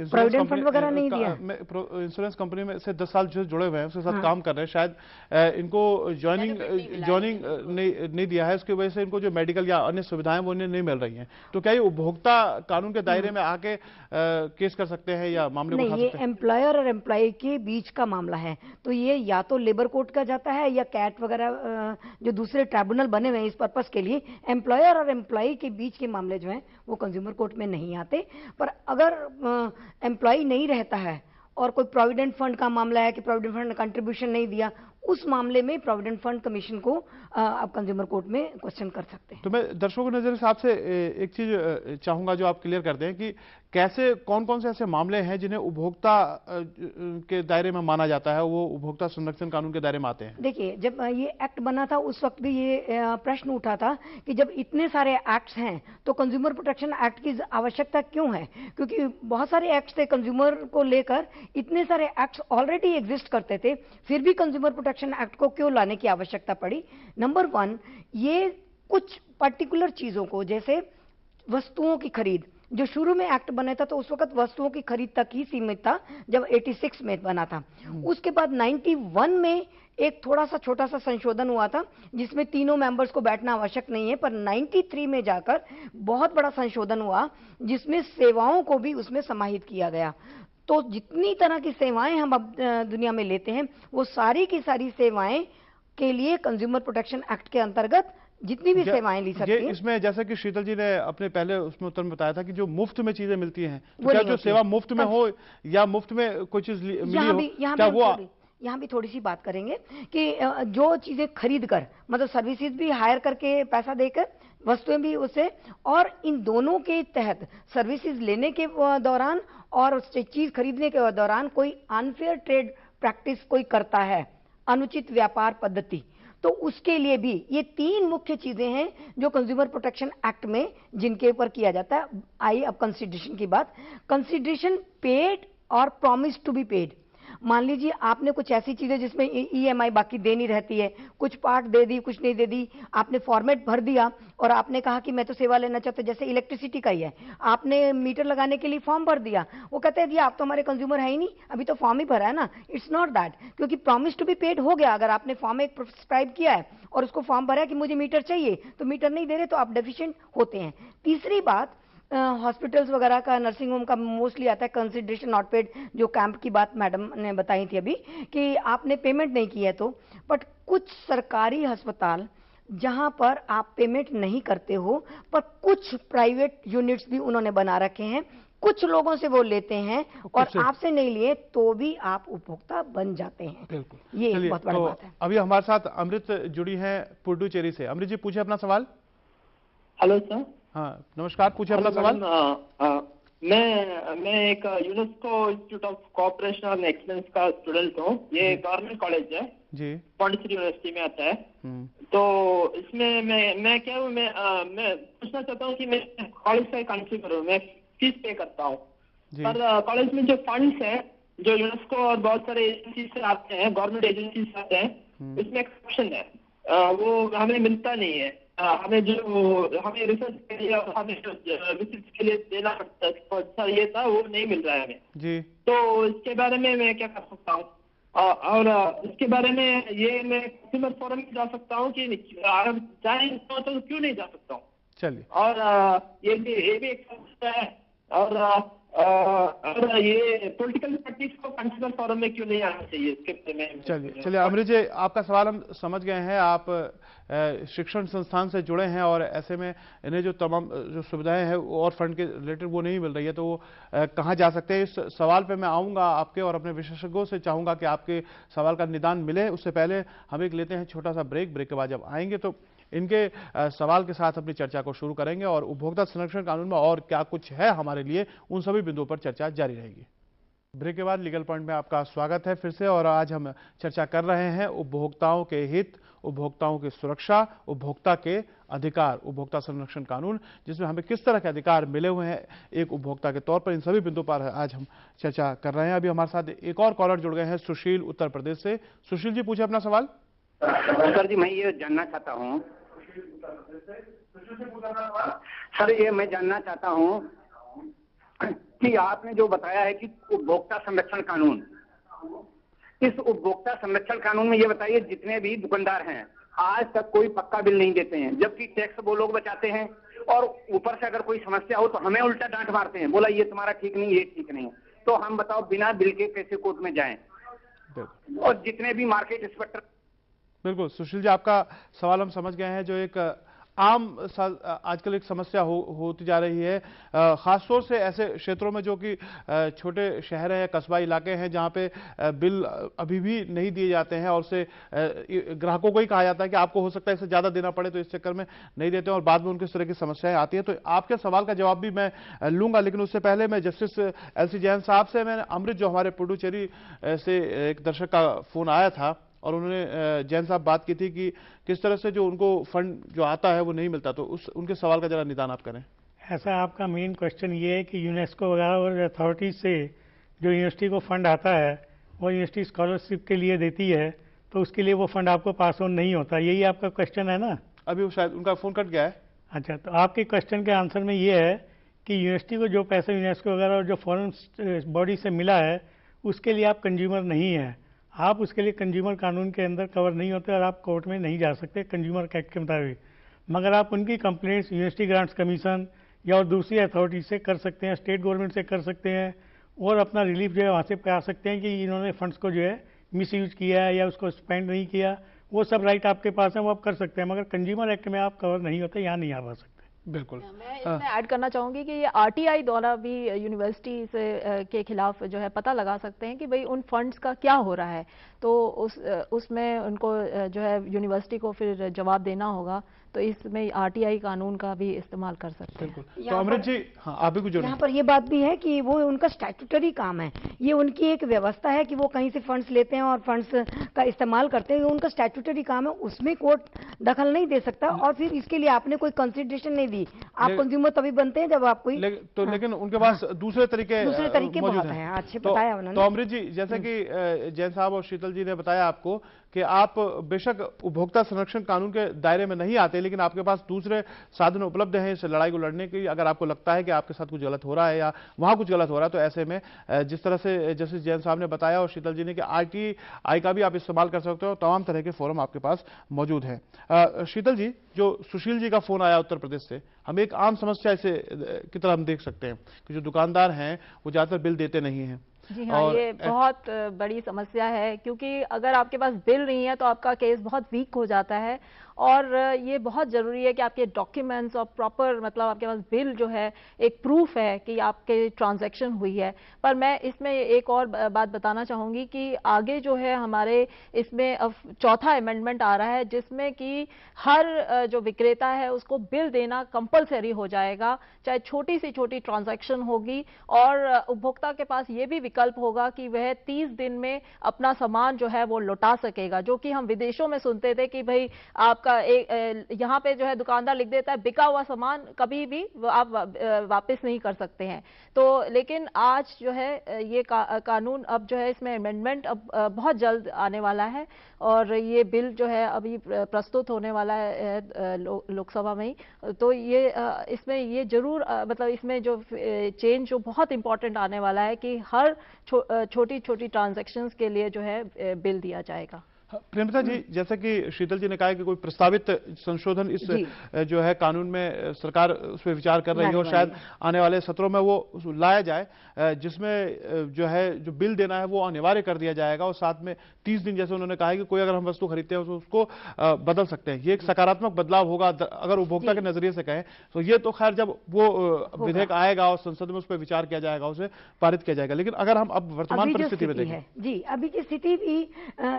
प्रोविडेंट फंड वगैरह नहीं दिया, इंश्योरेंस कंपनी में से 10 साल जो जुड़े हुए हैं उसके साथ काम कर रहे हैं, शायद इनको ज्वाइनिंग नहीं दिया है, उसकी वजह से इनको जो मेडिकल या अन्य सुविधाएं वो नहीं मिल रही हैं। तो क्या ये उपभोक्ता कानून के दायरे में आके केस कर सकते हैं या मामले को उठा सकते हैं? ये एम्प्लॉयर और एम्प्लॉय के बीच का मामला है, तो ये या तो लेबर कोर्ट का जाता है या कैट वगैरह जो दूसरे ट्राइब्यूनल बने हुए हैं इस पर्पस के लिए। एम्प्लॉयर और एम्प्लॉय के बीच के मामले जो हैं वो कंज्यूमर कोर्ट में नहीं आते। पर अगर एम्प्लॉय नहीं रहता है और कोई प्रोविडेंट फंड का मामला है कि प्रोविडेंट फंड ने कंट्रीब्यूशन नहीं दिया, उस मामले में प्रोविडेंट फंड कमीशन को आप कंज्यूमर कोर्ट में क्वेश्चन कर सकते हैं। तो मैं दर्शकों की नजर से आपसे एक चीज चाहूंगा जो आप क्लियर कर दें कि कैसे कौन कौन से ऐसे मामले हैं जिन्हें उपभोक्ता के दायरे में माना जाता है, वो उपभोक्ता संरक्षण कानून के दायरे में आते हैं? देखिए, जब ये एक्ट बना था उस वक्त भी ये प्रश्न उठा था कि जब इतने सारे एक्ट्स हैं तो कंज्यूमर प्रोटेक्शन एक्ट की आवश्यकता क्यों है, क्योंकि बहुत सारे एक्ट्स थे कंज्यूमर को लेकर, इतने सारे एक्ट्स ऑलरेडी एग्जिस्ट करते थे, फिर भी कंज्यूमर प्रोटेक्शन एक्ट को क्यों लाने की आवश्यकता पड़ी। नंबर 1, ये कुछ पर्टिकुलर चीजों को, जैसे वस्तुओं की खरीद, जो शुरू में एक्ट बना था तो उस वक्त वस्तुओं की खरीद तक ही सीमित था जब 86 में बना था। उसके बाद 91 में एक थोड़ा सा छोटा सा संशोधन हुआ था जिसमें तीनों मेंबर्स को बैठना आवश्यक नहीं है, पर 93 में जाकर बहुत बड़ा संशोधन हुआ जिसमें सेवाओं को भी उसमें समाहित किया गया। तो जितनी तरह की सेवाएं हम अब दुनिया में लेते हैं वो सारी की सारी सेवाएं के लिए कंज्यूमर प्रोटेक्शन एक्ट के अंतर्गत जितनी भी सेवाएं ली सकती हैं। इसमें जैसा कि शीतल जी ने अपने पहले उसमें उत्तर में बताया था कि जो मुफ्त में चीजें मिलती हैं, तो क्या जो सेवा मुफ्त में हो या मुफ्त में कोई चीज मिली हो, क्या वो यहाँ भी थोड़ी सी बात करेंगे कि जो चीजें खरीद कर, मतलब सर्विसेज भी हायर करके पैसा देकर, वस्तुएं भी उसे, और इन दोनों के तहत सर्विसेज लेने के दौरान और चीज खरीदने के दौरान कोई अनफेयर ट्रेड प्रैक्टिस कोई करता है, अनुचित व्यापार पद्धति, तो उसके लिए भी ये 3 मुख्य चीजें हैं जो कंज्यूमर प्रोटेक्शन एक्ट में जिनके ऊपर किया जाता है। आइए अब कंसिडरेशन की बात। कंसिडरेशन पेड और प्रॉमिस टू बी पेड। मान लीजिए आपने कुछ ऐसी चीजें जिसमें EMI बाकी देनी रहती है, कुछ पार्ट दे दी, कुछ नहीं दे दी, आपने फॉर्मेट भर दिया और आपने कहा कि मैं तो सेवा लेना चाहता हूं, जैसे इलेक्ट्रिसिटी का ही है, आपने मीटर लगाने के लिए फॉर्म भर दिया, वो कहते हैं जी आप तो हमारे कंज्यूमर है ही नहीं, अभी तो फॉर्म ही भरा है ना। इट्स नॉट दैट, क्योंकि प्रॉमिस टू बी पेड हो गया। अगर आपने फॉर्म एक प्रिस्क्राइब किया है और उसको फॉर्म भरा है कि मुझे मीटर चाहिए, तो मीटर नहीं दे रहे तो आप डेफिशिएंट होते हैं। तीसरी बात, हॉस्पिटल्स वगैरह का, नर्सिंग होम का मोस्टली आता है कंसिडरेशन नॉट पेड, जो कैंप की बात मैडम ने बताई थी अभी कि आपने पेमेंट नहीं की है तो। बट कुछ सरकारी अस्पताल जहां पर आप पेमेंट नहीं करते हो, पर कुछ प्राइवेट यूनिट्स भी उन्होंने बना रखे हैं, कुछ लोगों से वो लेते हैं और आपसे नहीं लिए तो भी आप उपभोक्ता बन जाते हैं। बिल्कुल, ये बहुत बड़ी बात है। अभी हमारे साथ अमृत जुड़ी है पुडुचेरी से। अमृत जी, पूछे अपना सवाल। Hello sir. हाँ नमस्कार, पूछे अपना सवाल। मैं एक UNESCO institute of cooperation and excellence का स्टूडेंट हूँ। ये गवर्नमेंट कॉलेज है जी, पांडिचेरी यूनिवर्सिटी में आता है। तो इसमें मैं क्या हूँ, मैं पूछना चाहता हूँ कि मैं कॉलेज का कंसिडर हूँ, मैं फीस पे करता हूँ, पर कॉलेज में जो फंड्स है जो यूनेस्को और बहुत सारे एजेंसी से आते हैं, गवर्नमेंट एजेंसी से आते हैं, उसमें एक ऑप्शन है, वो हमें मिलता नहीं है। हमें रिसर्च के लिए, हमें विजिट के लिए देना पड़ता है, ये था वो नहीं मिल रहा है हमें जी। तो इसके बारे में मैं क्या कर सकता हूँ, और इसके बारे में ये मैं कंज्यूमर फोरम में जा सकता हूँ कि अगर चाहे तो क्यों नहीं जा सकता हूँ? चलिए। और ये भी एक समस्या है। और और ये पॉलिटिकल पार्टीज को कंसिडर फॉरम में क्यों नहीं आना चाहिए इसके में? चलिए अमृत जी, आपका सवाल हम समझ गए हैं। आप शिक्षण संस्थान से जुड़े हैं और ऐसे में इन्हें जो तमाम जो सुविधाएं हैं और फंड के रिलेटेड वो नहीं मिल रही है, तो वो कहाँ जा सकते हैं? इस सवाल पे मैं आऊँगा आपके और अपने विशेषज्ञों से चाहूँगा कि आपके सवाल का निदान मिले। उससे पहले हम एक लेते हैं छोटा सा ब्रेक के बाद जब आएंगे तो इनके सवाल के साथ अपनी चर्चा को शुरू करेंगे और उपभोक्ता संरक्षण कानून में और क्या कुछ है हमारे लिए, उन सभी बिंदुओं पर चर्चा जारी रहेगी। ब्रेक के बाद लीगल पॉइंट में आपका स्वागत है फिर से, और आज हम चर्चा कर रहे हैं उपभोक्ताओं के हित, उपभोक्ताओं की सुरक्षा, उपभोक्ता के अधिकार, उपभोक्ता संरक्षण कानून, जिसमें हमें किस तरह के अधिकार मिले हुए हैं एक उपभोक्ता के तौर पर। इन सभी बिंदुओं पर आज हम चर्चा कर रहे हैं। अभी हमारे साथ एक और कॉलर जुड़ गए हैं, सुशील उत्तर प्रदेश से। सुशील जी, पूछे अपना सवाल। सर जी, मैं ये जानना चाहता हूँ सर, ये मैं जानना चाहता हूँ कि आपने जो बताया है कि उपभोक्ता संरक्षण कानून, इस उपभोक्ता संरक्षण कानून में ये बताइए, जितने भी दुकानदार हैं आज तक कोई पक्का बिल नहीं देते हैं, जबकि टैक्स वो लोग बचाते हैं, और ऊपर से अगर कोई समस्या हो तो हमें उल्टा डांट मारते हैं, बोला ये तुम्हारा ठीक नहीं, ये ठीक नहीं। तो हम बताओ बिना बिल के कैसे कोर्ट में जाएं? और जितने भी मार्केट इंस्पेक्टर। बिल्कुल सुशील जी, आपका सवाल हम समझ गए हैं। जो एक आम आजकल एक समस्या होती जा रही है, खासतौर से ऐसे क्षेत्रों में जो कि छोटे शहर हैं, कस्बा इलाके हैं, जहां पे बिल अभी भी नहीं दिए जाते हैं और उससे ग्राहकों को ही कहा जाता है कि आपको हो सकता है इससे ज़्यादा देना पड़े, तो इस चक्कर में नहीं देते हैं और बाद में उनकी इस तरह की समस्याएं आती हैं। तो आपके सवाल का जवाब भी मैं लूंगा, लेकिन उससे पहले मैं जस्टिस एलसी जैन साहब से, मैंने अमृत जो हमारे पुडुचेरी से एक दर्शक का फोन आया था और उन्होंने जैन साहब बात की थी कि किस तरह से जो उनको फंड जो आता है वो नहीं मिलता, तो उनके सवाल का जरा निदान आप करें। ऐसा आपका मेन क्वेश्चन ये है कि यूनेस्को वगैरह और अथॉरिटीज से जो यूनिवर्सिटी को फंड आता है वो यूनिवर्सिटी स्कॉलरशिप के लिए देती है, तो उसके लिए वो फंड आपको पास ऑन नहीं होता, यही आपका क्वेश्चन है ना? अभी वो शायद उनका फोन कट गया है। अच्छा, तो आपके क्वेश्चन के आंसर में ये है कि यूनिवर्सिटी को जो पैसा यूनेस्को वगैरह और जो फॉरेन बॉडी से मिला है उसके लिए आप कंज्यूमर नहीं है, आप उसके लिए कंज्यूमर कानून के अंदर कवर नहीं होते और आप कोर्ट में नहीं जा सकते कंज्यूमर एक्ट के मुताबिक। मगर आप उनकी कंप्लेंट्स यूनिवर्सिटी ग्रांट्स कमीशन या और दूसरी अथॉरिटी से कर सकते हैं, स्टेट गवर्नमेंट से कर सकते हैं, और अपना रिलीफ जो है वहाँ से पा सकते हैं कि इन्होंने फंड्स को जो है मिस यूज किया है या उसको स्पेंड नहीं किया। वो सब राइट आपके पास है, वो आप कर सकते हैं, मगर कंज्यूमर एक्ट में आप कवर नहीं होते, यहाँ नहीं आ सकते। बिल्कुल, मैं इसमें ऐड करना चाहूंगी कि ये आरटीआई द्वारा भी यूनिवर्सिटी से के खिलाफ जो है पता लगा सकते हैं कि भाई उन फंड्स का क्या हो रहा है, तो उसमें उनको जो है यूनिवर्सिटी को फिर जवाब देना होगा, तो इसमें आरटीआई कानून का भी इस्तेमाल कर सकते हैं। तो अमृत जी, हाँ आप भी कुछ जोड़ें। यहाँ पर ये बात भी है कि वो उनका स्टैट्यूटरी काम है, ये उनकी एक व्यवस्था है कि वो कहीं से फंड्स लेते हैं और फंड्स का इस्तेमाल करते हैं, उनका स्टैट्यूटरी काम है, उसमें कोर्ट दखल नहीं दे सकता। और फिर इसके लिए आपने कोई कंसिडरेशन नहीं दी, आप कंज्यूमर तभी बनते हैं जब आप कोई लेकिन उनके पास दूसरे तरीके बहुत हैं। अच्छे बताया उन्होंने। तो अमृत जी, जैसे कि जैन साहब और शीतल जी ने बताया आपको कि आप बेशक उपभोक्ता संरक्षण कानून के दायरे में नहीं आते, लेकिन आपके पास दूसरे साधन उपलब्ध हैं इस लड़ाई को लड़ने की। अगर आपको लगता है कि आपके साथ कुछ गलत हो रहा है या वहां कुछ गलत हो रहा है, तो ऐसे में जिस तरह से जस्टिस जैन साहब ने बताया और शीतल जी ने कि आरटीआई का भी आप इस्तेमाल कर सकते हो, तमाम तरह के फोरम आपके पास मौजूद हैं। शीतल जी, जो सुशील जी का फोन आया उत्तर प्रदेश से, हम एक आम समस्या इसे की तरह हम देख सकते हैं कि जो दुकानदार हैं वो ज्यादातर बिल देते नहीं हैं। जी हाँ, ये बहुत बड़ी समस्या है, क्योंकि अगर आपके पास बिल नहीं है तो आपका केस बहुत वीक हो जाता है, और ये बहुत ज़रूरी है कि आपके डॉक्यूमेंट्स और प्रॉपर, मतलब आपके पास बिल जो है एक प्रूफ है कि आपके ट्रांजैक्शन हुई है। पर मैं इसमें एक और बात बताना चाहूँगी कि आगे जो है हमारे इसमें अब चौथा अमेंडमेंट आ रहा है, जिसमें कि हर जो विक्रेता है उसको बिल देना कंपलसरी हो जाएगा, चाहे छोटी से छोटी ट्रांजैक्शन होगी, और उपभोक्ता के पास ये भी विकल्प होगा कि वह 30 दिन में अपना सामान जो है वो लौटा सकेगा, जो कि हम विदेशों में सुनते थे कि भाई आपका यहाँ पे जो है दुकानदार लिख देता है बिका हुआ सामान कभी भी आप वापस नहीं कर सकते हैं। तो लेकिन आज जो है ये कानून अब जो है इसमें अमेंडमेंट अब बहुत जल्द आने वाला है, और ये बिल जो है अभी प्रस्तुत होने वाला है लोकसभा में ही। तो ये इसमें ये जरूर मतलब इसमें जो चेंज जो बहुत इंपॉर्टेंट आने वाला है कि हर छोटी छोटी ट्रांजैक्शंस के लिए जो है बिल दिया जाएगा। प्रेमलता जी, जैसे कि शीतल जी ने कहा कि कोई प्रस्तावित संशोधन इस जो है कानून में सरकार उस पर विचार कर रही है और शायद आने वाले सत्रों में वो लाया जाए, जिसमें जो है जो बिल देना है वो अनिवार्य कर दिया जाएगा और साथ में 30 दिन, जैसे उन्होंने कहा है कि कोई अगर हम वस्तु खरीदते हैं तो उसको बदल सकते हैं। ये एक सकारात्मक बदलाव होगा अगर उपभोक्ता के नजरिए से कहें तो। ये तो खैर जब वो विधेयक आएगा और संसद में उस पर विचार किया जाएगा, उसे पारित किया जाएगा। लेकिन अगर हम अब वर्तमान परिस्थिति में देखें, जी अभी की स्थिति भी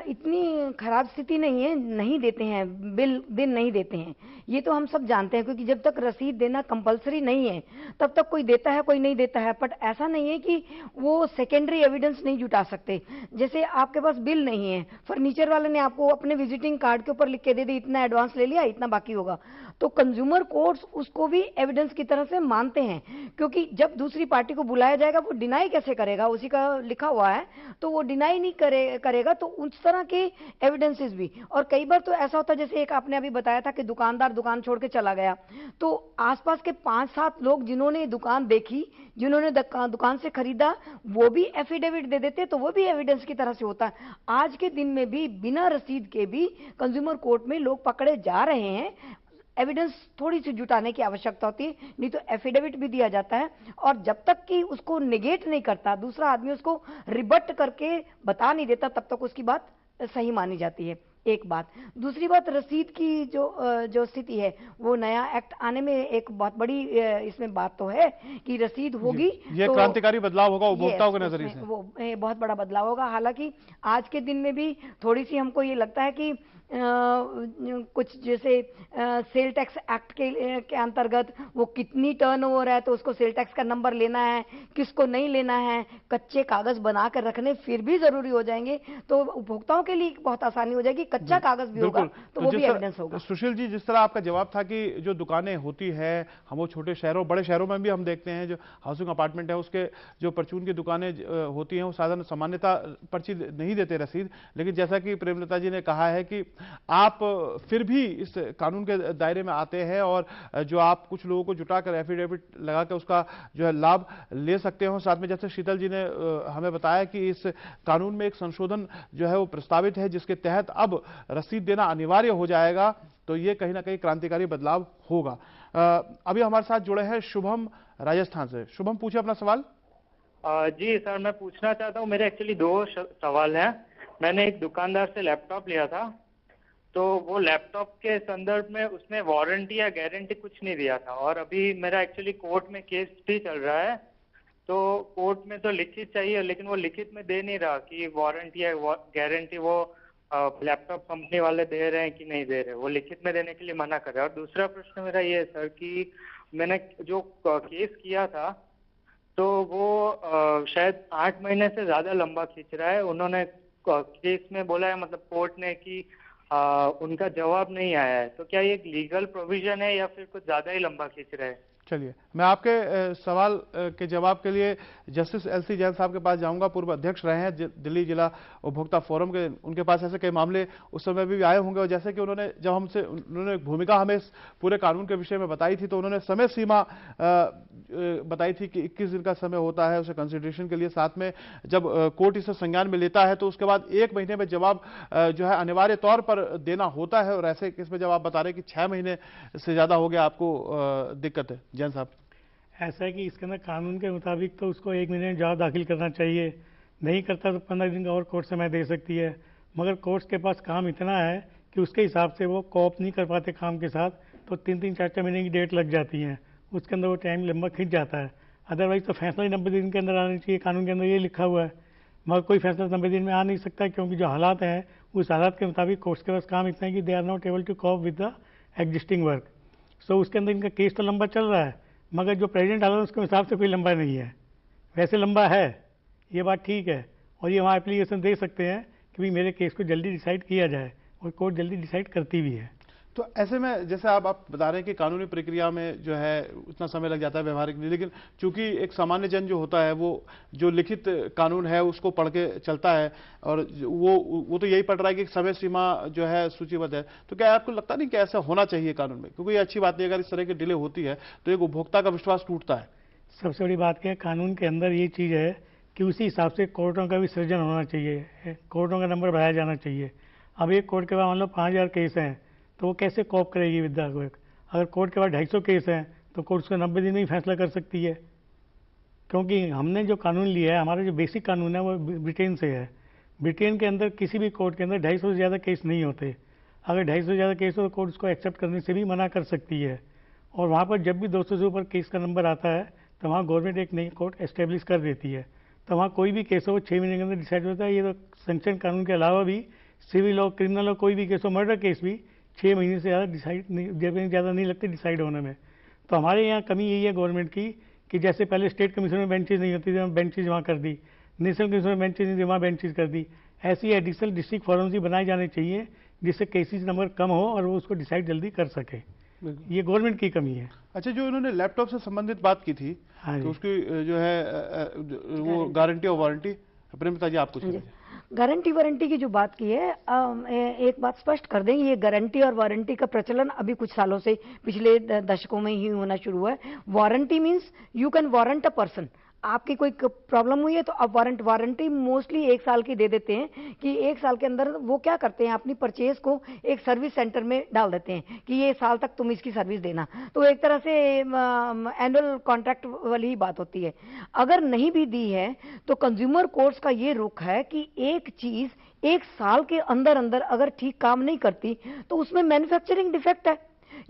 इतनी खराब स्थिति नहीं है, नहीं देते हैं बिल नहीं देते हैं, ये तो हम सब जानते हैं, क्योंकि जब तक रसीद देना कंपलसरी नहीं है तब तक कोई देता है कोई नहीं देता है। बट ऐसा नहीं है कि वो सेकेंडरी एविडेंस नहीं जुटा सकते। जैसे आपके पास बिल नहीं है, फर्नीचर वाले ने आपको अपने विजिटिंग कार्ड के ऊपर लिख के दे दी इतना एडवांस ले लिया इतना बाकी होगा, तो कंज्यूमर कोर्ट्स उसको भी एविडेंस की तरह से मानते हैं, क्योंकि जब दूसरी पार्टी को बुलाया जाएगा वो डिनाई कैसे करेगा, उसी का लिखा हुआ है तो वो डिनाई नहीं करेगा। तो उस तरह के एविडेंसेस भी, और कई बार तो ऐसा होता है जैसे एक आपने अभी बताया था कि दुकानदार दुकान छोड़ के चला गया, तो आसपास के 5-7 लोग जिन्होंने दुकान देखी, जिन्होंने दुकान से खरीदा, वो भी एफिडेविट दे देते, तो वो भी एविडेंस की तरह से होता है। आज के दिन में भी बिना रसीद के भी कंज्यूमर कोर्ट में लोग पकड़े जा रहे हैं। एविडेंस थोड़ी सी जुटाने की आवश्यकता होती है, नहीं तो एफिडेविट भी दिया जाता है, और जब तक कि उसको नेगेट नहीं करता, दूसरा आदमी उसको रिबट करके बता नहीं देता, तब तक उसकी बात सही मानी जाती है। एक बात। दूसरी बात, रसीद की जो स्थिति है, वो नया एक्ट आने में एक बहुत बड़ी इसमें बात तो है कि रसीद होगी, ये तो क्रांतिकारी बदलाव होगा उपभोक्ताओं के नजरिए से, वो बहुत बड़ा बदलाव होगा। हालांकि आज के दिन में भी थोड़ी सी हमको ये लगता है कि कुछ जैसे सेल टैक्स एक्ट के अंतर्गत वो कितनी टर्नओवर है तो उसको सेल टैक्स का नंबर लेना है, किसको नहीं लेना है, कच्चे कागज बना कर रखने फिर भी जरूरी हो जाएंगे, तो उपभोक्ताओं के लिए बहुत आसानी हो जाएगी। कच्चा कागज भी होगा तो वो भी एविडेंस होगा। सुशील जी, जिस तरह आपका जवाब था कि जो दुकानें होती है, हम वो छोटे शहरों बड़े शहरों में भी हम देखते हैं, जो हाउसिंग अपार्टमेंट है उसके जो परचून की दुकानें होती हैं वो साधारण सामान्यता पर्ची नहीं देते रसीद, लेकिन जैसा कि प्रेमलता जी ने कहा है कि आप फिर भी इस कानून के दायरे में आते हैं और जो आप कुछ लोगों को जुटाकर एफिडेविट लगा के उसका जो है लाभ ले सकते हो। साथ में जैसे शीतल जी ने हमें बताया कि इस कानून में एक संशोधन जो है वो प्रस्तावित है जिसके तहत अब रसीद देना अनिवार्य हो जाएगा, तो ये कहीं ना कहीं क्रांतिकारी बदलाव होगा। अभी हमारे साथ जुड़े हैं शुभम राजस्थान से। शुभम, पूछे अपना सवाल। जी सर, मैं पूछना चाहता हूँ, मेरे एक्चुअली 2 सवाल हैं। मैंने एक दुकानदार से लैपटॉप लिया था, तो वो लैपटॉप के संदर्भ में उसने वारंटी या गारंटी कुछ नहीं दिया था, और अभी मेरा एक्चुअली कोर्ट में केस भी चल रहा है, तो कोर्ट में तो लिखित चाहिए, लेकिन वो लिखित में दे नहीं रहा कि वारंटी या गारंटी वो लैपटॉप कंपनी वाले दे रहे हैं कि नहीं दे रहे, वो लिखित में देने के लिए मना कर रहे हैं। और दूसरा प्रश्न मेरा ये है सर कि मैंने जो केस किया था तो वो शायद 8 महीने से ज्यादा लंबा खींच रहा है। उन्होंने केस में बोला है, मतलब कोर्ट ने, कि उनका जवाब नहीं आया है, तो क्या ये लीगल प्रोविजन है या फिर कुछ ज्यादा ही लंबा खींच रहा है? चलिए, मैं आपके सवाल के जवाब के लिए जस्टिस एलसी जैन साहब के पास जाऊंगा। पूर्व अध्यक्ष रहे हैं दिल्ली जिला उपभोक्ता फोरम के, उनके पास ऐसे कई मामले उस समय भी आए होंगे, और जैसे कि उन्होंने जब हमसे उन्होंने भूमिका हमें इस पूरे कानून के विषय में बताई थी, तो उन्होंने समय सीमा बताई थी कि 21 दिन का समय होता है उसे कंसिडरेशन के लिए। साथ में जब कोर्ट इसे संज्ञान में लेता है तो उसके बाद 1 महीने में जवाब जो है अनिवार्य तौर पर देना होता है, और ऐसे केस में जब आप बता रहे हैं कि 6 महीने से ज्यादा हो गया आपको दिक्कत है। जैन साहब, ऐसा है कि इसके अंदर कानून के मुताबिक तो उसको 1 महीने में जवाब दाखिल करना चाहिए, नहीं करता तो 15 दिन का और कोर्ट समय दे सकती है, मगर कोर्ट के पास काम इतना है कि उसके हिसाब से वो कोऑप नहीं कर पाते काम के साथ, तो 3-3, 4-4 महीने की डेट लग जाती है, उसके अंदर वो टाइम लंबा खिंच जाता है। अदरवाइज तो फैसला ही 90 दिन के अंदर आना चाहिए, कानून के अंदर ये लिखा हुआ है, मगर कोई फैसला 90 दिन में आ नहीं सकता, क्योंकि जो हालात हैं उस हालात के मुताबिक कोर्ट्स के पास काम इतना है कि they are not able to cope with the existing work. So उसके अंदर इनका केस तो लंबा चल रहा है, मगर जो प्रेजेंट हालत उसके हिसाब से कोई लंबा नहीं है। वैसे लंबा है, ये बात ठीक है, और ये वहाँ एप्लीकेशन दे सकते हैं कि भाई मेरे केस को जल्दी डिसाइड किया जाए, और कोर्ट जल्दी डिसाइड करती भी है। तो ऐसे में जैसे आप बता रहे हैं कि कानूनी प्रक्रिया में जो है उतना समय लग जाता है व्यवहारिक नहीं, लेकिन चूंकि एक सामान्य जन जो होता है वो जो लिखित कानून है उसको पढ़ के चलता है, और वो तो यही पढ़ रहा है कि समय सीमा जो है सूचीबद्ध है, तो क्या आपको लगता नहीं कि ऐसा होना चाहिए कानून में? क्योंकि ये अच्छी बात नहीं, अगर इस तरह की डिले होती है तो एक उपभोक्ता का विश्वास टूटता है। सबसे बड़ी बात क्या है, कानून के अंदर ये चीज़ है कि उसी हिसाब से कोर्टों का भी सृजन होना चाहिए, कोर्टों का नंबर बढ़ाया जाना चाहिए। अब एक कोर्ट के बाद मान लो 5000 केस हैं, तो वो कैसे कॉप करेगी विद द वर्क? अगर कोर्ट के बाद 250 केस हैं तो कोर्ट उसको 90 दिन में ही फैसला कर सकती है। क्योंकि हमने जो कानून लिया है, हमारा जो बेसिक कानून है वो ब्रिटेन से है। ब्रिटेन के अंदर किसी भी कोर्ट के अंदर 250 से ज़्यादा केस नहीं होते। अगर 250 से ज़्यादा केस हो तो कोर्ट उसको एक्सेप्ट करने से भी मना कर सकती है। और वहाँ पर जब भी 200 से ऊपर केस का नंबर आता है तो वहाँ गवर्नमेंट एक नई कोर्ट एस्टेब्लिश कर देती है। तो वहाँ कोई भी केस हो वो 6 महीने के अंदर डिसाइड होता है। ये तो सैंक्शन कानून के अलावा भी सिविल और क्रिमिनल और कोई भी केस हो, मर्डर केस भी 6 महीने से ज़्यादा नहीं लगते डिसाइड होने में। तो हमारे यहाँ कमी यही है गवर्नमेंट की कि जैसे पहले स्टेट कमीशन में बेंचेज नहीं होती थी, बेंचेज वहाँ कर दी, नेशनल कमीशन में बेंचेज नहीं थी, वहाँ बेंचेज कर दी। ऐसी एडिशनल डिस्ट्रिक्ट फॉरम्स ही बनाए जाने चाहिए जिससे केसेस नंबर कम हो और वो उसको डिसाइड जल्दी कर सके। ये गवर्नमेंट की कमी है। अच्छा, जो इन्होंने लैपटॉप से संबंधित बात की थी, हाँ तो उसकी जो है वो गारंटी और वारंटी, प्रेमता जी आप कुछ गारंटी वारंटी की जो बात की है, एक बात स्पष्ट कर दें, ये गारंटी और वारंटी का प्रचलन अभी कुछ सालों से, पिछले दशकों में ही होना शुरू हुआ है। Warranty means you can warrant a person, आपकी कोई प्रॉब्लम हुई है तो आप वारंटी मोस्टली 1 साल की दे देते हैं कि 1 साल के अंदर वो क्या करते हैं, अपनी परचेज को एक सर्विस सेंटर में डाल देते हैं कि ये साल तक तुम इसकी सर्विस देना। तो एक तरह से एनुअल कॉन्ट्रैक्ट वाली ही बात होती है। अगर नहीं भी दी है तो कंज्यूमर कोर्ट्स का ये रुख है कि एक चीज 1 साल के अंदर अंदर अगर ठीक काम नहीं करती तो उसमें मैन्युफैक्चरिंग डिफेक्ट है,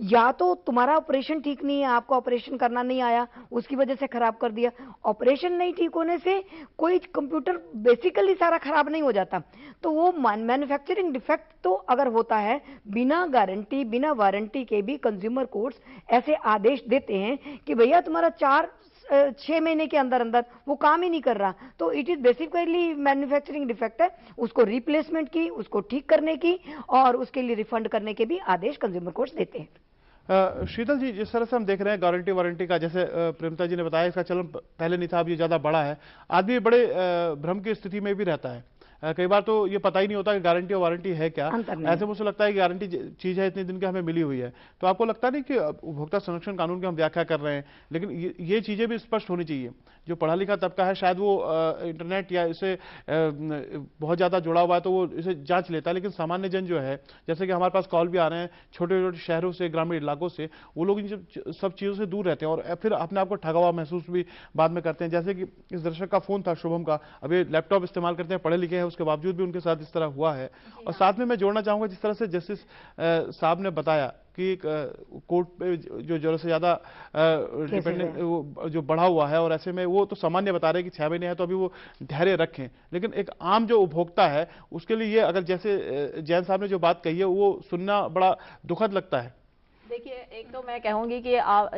या तो तुम्हारा ऑपरेशन ठीक नहीं है, आपको ऑपरेशन करना नहीं आया, उसकी वजह से खराब कर दिया। ऑपरेशन नहीं ठीक होने से कोई कंप्यूटर बेसिकली सारा खराब नहीं हो जाता। तो वो मैन्युफैक्चरिंग डिफेक्ट तो अगर होता है, बिना गारंटी बिना वारंटी के भी कंज्यूमर कोर्ट्स ऐसे आदेश देते हैं कि भैया तुम्हारा 6 महीने के अंदर अंदर वो काम ही नहीं कर रहा, तो it is basically manufacturing defect है, उसको रिप्लेसमेंट की, उसको ठीक करने की और उसके लिए रिफंड करने के भी आदेश कंज्यूमर कोर्ट्स देते हैं। शीतल जी, जिस तरह से हम देख रहे हैं गारंटी वारंटी का, जैसे प्रेमता जी ने बताया, इसका चलन पहले नहीं था, अब ये ज्यादा बड़ा है। आदमी बड़े भ्रम की स्थिति में भी रहता है। कई बार तो ये पता ही नहीं होता कि गारंटी और वारंटी है क्या। ऐसे मुझे लगता है कि गारंटी चीज है, इतने दिन की हमें मिली हुई है। तो आपको लगता नहीं कि उपभोक्ता संरक्षण कानून की हम व्याख्या कर रहे हैं, लेकिन ये चीजें भी स्पष्ट होनी चाहिए। जो पढ़ा लिखा तबका है शायद वो इंटरनेट या इसे बहुत ज्यादा जुड़ा हुआ है तो वो इसे जांच लेता है, लेकिन सामान्य जन जो है, जैसे कि हमारे पास कॉल भी आ रहे हैं छोटे छोटे शहरों से, ग्रामीण इलाकों से, वो लोग इन सब चीजों से दूर रहते हैं और फिर अपने आप को ठगा हुआ महसूस भी बाद में करते हैं। जैसे कि इस दर्शक का फोन था, शुभम का, अब ये लैपटॉप इस्तेमाल करते हैं, पढ़े लिखे हैं, उसके बावजूद भी उनके साथ इस तरह हुआ है। और साथ में मैं जोड़ना चाहूंगा, जिस तरह से जस्टिस साहब ने बताया कि कोर्ट पे जो जरूरत से ज्यादा डिपेंडेंट जो बढ़ा हुआ है, और ऐसे में वो तो सामान्य बता रहे हैं कि 6 महीने हैं तो अभी वो धैर्य रखें, लेकिन एक आम जो उपभोक्ता है उसके लिए ये, अगर जैसे जैन साहब ने जो बात कही है, वो सुनना बड़ा दुखद लगता है। देखिए, एक तो मैं कहूंगी कि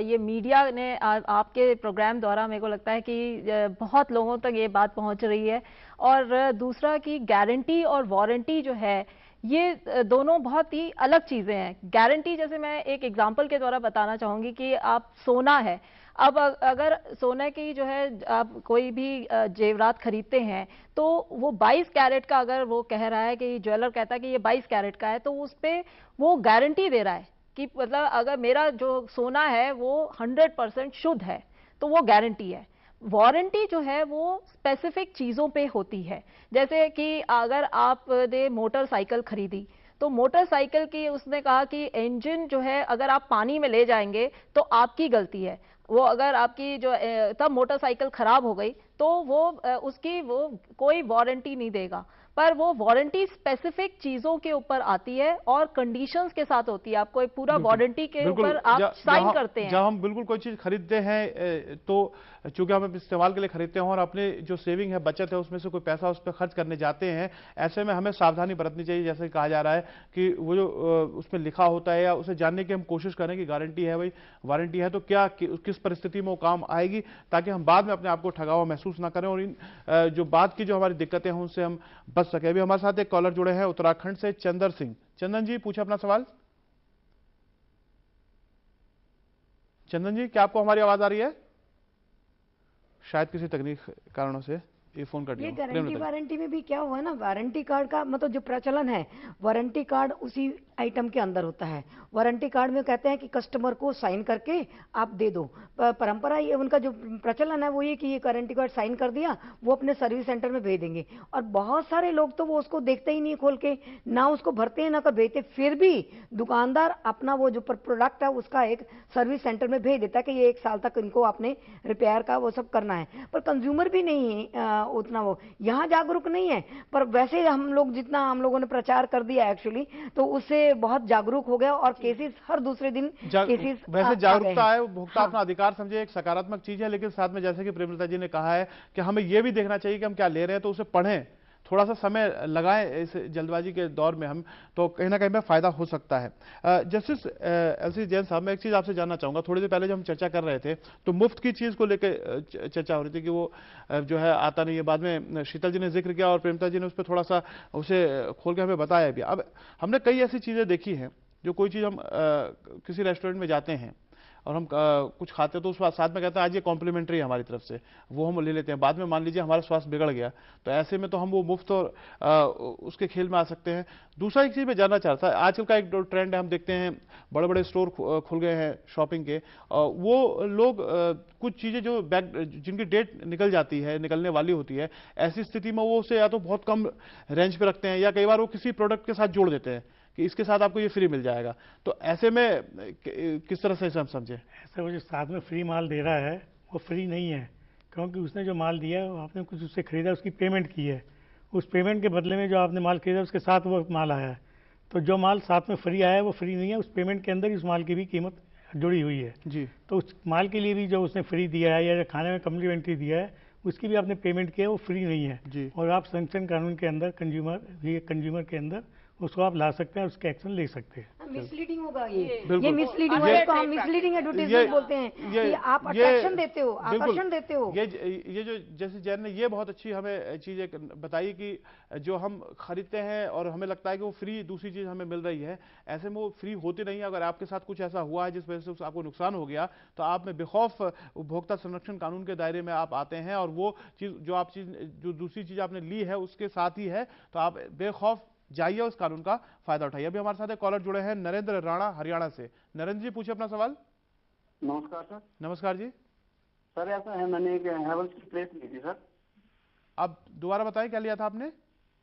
ये मीडिया ने आपके प्रोग्राम द्वारा मेरे को लगता है कि बहुत लोगों तक ये बात पहुंच रही है। और दूसरा कि गारंटी और वारंटी जो है, ये दोनों बहुत ही अलग चीजें हैं। गारंटी, जैसे मैं एक एग्जांपल के द्वारा बताना चाहूंगी कि आप सोना है, अब अगर सोने की जो है आप कोई भी जेवरात खरीदते हैं तो वो 22 कैरेट का, अगर वो कह रहा है कि ज्वेलर कहता है कि ये 22 कैरेट का है, तो उस पे वो गारंटी दे रहा है कि मतलब अगर मेरा जो सोना है वो 100% शुद्ध है, तो वो गारंटी है। वारंटी जो है वो स्पेसिफिक चीजों पे होती है। जैसे कि अगर आपने मोटरसाइकिल खरीदी तो मोटरसाइकिल की उसने कहा कि इंजन जो है अगर आप पानी में ले जाएंगे तो आपकी गलती है, वो अगर आपकी जो तब मोटरसाइकिल खराब हो गई तो वो उसकी वो कोई वारंटी नहीं देगा। पर वो वारंटी स्पेसिफिक चीजों के ऊपर आती है और कंडीशंस के साथ होती है। आपको एक पूरा वारंटी के ऊपर आप साइन करते हैं। जब हम बिल्कुल कोई चीज खरीदते हैं तो चूंकि हम इस्तेमाल के लिए खरीदते हैं और अपने जो सेविंग है, बचत है, उसमें से कोई पैसा उस पर खर्च करने जाते हैं, ऐसे में हमें सावधानी बरतनी चाहिए। जैसे कहा जा रहा है कि वो जो उसमें लिखा होता है या उसे जानने की हम कोशिश करें कि गारंटी है भाई, वारंटी है तो क्या किस परिस्थिति में वो काम आएगी, ताकि हम बाद में अपने आप को ठगा हुआ महसूस ना करें और इन जो बात की जो हमारी दिक्कतें हैं उनसे हम बच सके। अभी हमारे साथ एक कॉलर जुड़े हैं उत्तराखंड से, चंदर सिंह। चंदन जी, पूछे अपना सवाल। चंदन जी, क्या आपको हमारी आवाज आ रही है? शायद किसी तकनीक कारणों से ये फोन कट गया। ये गारंटी वारंटी में भी क्या हुआ है ना, वारंटी कार्ड का मतलब जो प्रचलन है, वारंटी कार्ड उसी आइटम के अंदर होता है। वारंटी कार्ड में कहते हैं कि कस्टमर को साइन करके आप दे दो। परंपरा ये उनका जो प्रचलन है वो ये कि ये वारंटी कार्ड साइन कर दिया, वो अपने सर्विस सेंटर में भेज देंगे, और बहुत सारे लोग तो वो उसको देखते ही नहीं खोल के, ना उसको भरते हैं ना कर भेजते, फिर भी दुकानदार अपना वो जो प्रोडक्ट है उसका एक सर्विस सेंटर में भेज देता है कि ये 1 साल तक इनको आपने रिपेयर का वो सब करना है। पर कंज्यूमर भी नहीं उतना वो यहाँ जागरूक नहीं है। पर वैसे हम लोग जितना हम लोगों ने प्रचार कर दिया एक्चुअली, तो उससे बहुत जागरूक हो गया और केसेस हर दूसरे दिन केसेस वैसे जागरूकता है, उपभोक्ता अपना अधिकार समझे, एक सकारात्मक चीज है, लेकिन साथ में जैसे कि प्रेमलता जी ने कहा है कि हमें यह भी देखना चाहिए कि हम क्या ले रहे हैं, तो उसे पढ़ें, थोड़ा सा समय लगाएं इस जल्दबाजी के दौर में, हम तो कहीं ना कहीं में फायदा हो सकता है। जस्टिस एलसी जैन साहब, मैं एक चीज आपसे जानना चाहूंगा, थोड़ी देर पहले जब हम चर्चा कर रहे थे तो मुफ्त की चीज को लेकर चर्चा हो रही थी कि वो जो है आता नहीं है। बाद में शीतल जी ने जिक्र किया और प्रेमलता जी ने उस पर थोड़ा सा उसे खोल के हमें बताया भी। अब हमने कई ऐसी चीजें देखी हैं जो कोई चीज हम किसी रेस्टोरेंट में जाते हैं और हम कुछ खाते हैं तो उस साथ में कहते हैं आज ये कॉम्प्लीमेंट्री है हमारी तरफ से, वो हम ले लेते हैं। बाद में मान लीजिए हमारा स्वास्थ्य बिगड़ गया, तो ऐसे में तो हम वो मुफ्त और उसके खेल में आ सकते हैं। दूसरा एक चीज़ मैं जानना चाहता था, आजकल का एक ट्रेंड है, हम देखते हैं बड़े बड़े स्टोर खुल गए हैं शॉपिंग के, वो लोग कुछ चीज़ें जो जिनकी डेट निकल जाती है, निकलने वाली होती है, ऐसी स्थिति में वो उसे या तो बहुत कम रेंज पे रखते हैं या कई बार वो किसी प्रोडक्ट के साथ जोड़ देते हैं कि इसके साथ आपको ये फ्री मिल जाएगा। तो ऐसे में किस तरह से इसे हम समझें? ऐसे वो जो साथ में फ्री माल दे रहा है वो फ्री नहीं है, क्योंकि उसने जो माल दिया है आपने कुछ उससे खरीदा, उसकी पेमेंट की है, उस पेमेंट के बदले में जो आपने माल खरीदा उसके साथ वो माल आया है। तो जो माल साथ में फ्री आया है वो फ्री नहीं है, उस पेमेंट के अंदर ही उस माल की भी कीमत जुड़ी हुई है जी। तो उस माल के लिए भी जो उसने फ्री दिया है या खाने में कम्प्लीमेंट्री दिया है उसकी भी आपने पेमेंट किया है, वो फ्री नहीं है जी। और आप संरक्षण कानून के अंदर कंज्यूमर के अंदर उसको आप ला सकते हैं, उसके एक्शन ले सकते हैं। मिसलीडिंग होगा ये मिसलीडिंग है, इसको हम मिसलीडिंग एडवर्टाइजमेंट बोलते हैं कि आप अट्रैक्शन देते हो, आकर्षण देते हो। ये जो जैसे जैन ने ये बहुत अच्छी हमें चीज एक बताई कि जो हम खरीदते हैं और हमें लगता है कि वो फ्री दूसरी चीज हमें मिल रही है, ऐसे में वो फ्री होती नहीं है। अगर आपके साथ कुछ ऐसा हुआ है जिस वजह से आपको नुकसान हो गया, तो आप में बेखौफ उपभोक्ता संरक्षण कानून के दायरे में आप आते हैं और वो चीज जो दूसरी चीज आपने ली है उसके साथ ही है, तो आप बेखौफ जाइए, उस कानून का फायदा उठाइए। अभी हमारे साथ एक कॉलर जुड़े हैं नरेंद्र राणा हरियाणा से। नरेंद्र जी पूछिए अपना सवाल। नमस्कार सर। नमस्कार जी। सर ऐसा है, मैंने एक हेवल्स की प्लेट ली थी सर। आप दोबारा बताएं क्या लिया था आपने?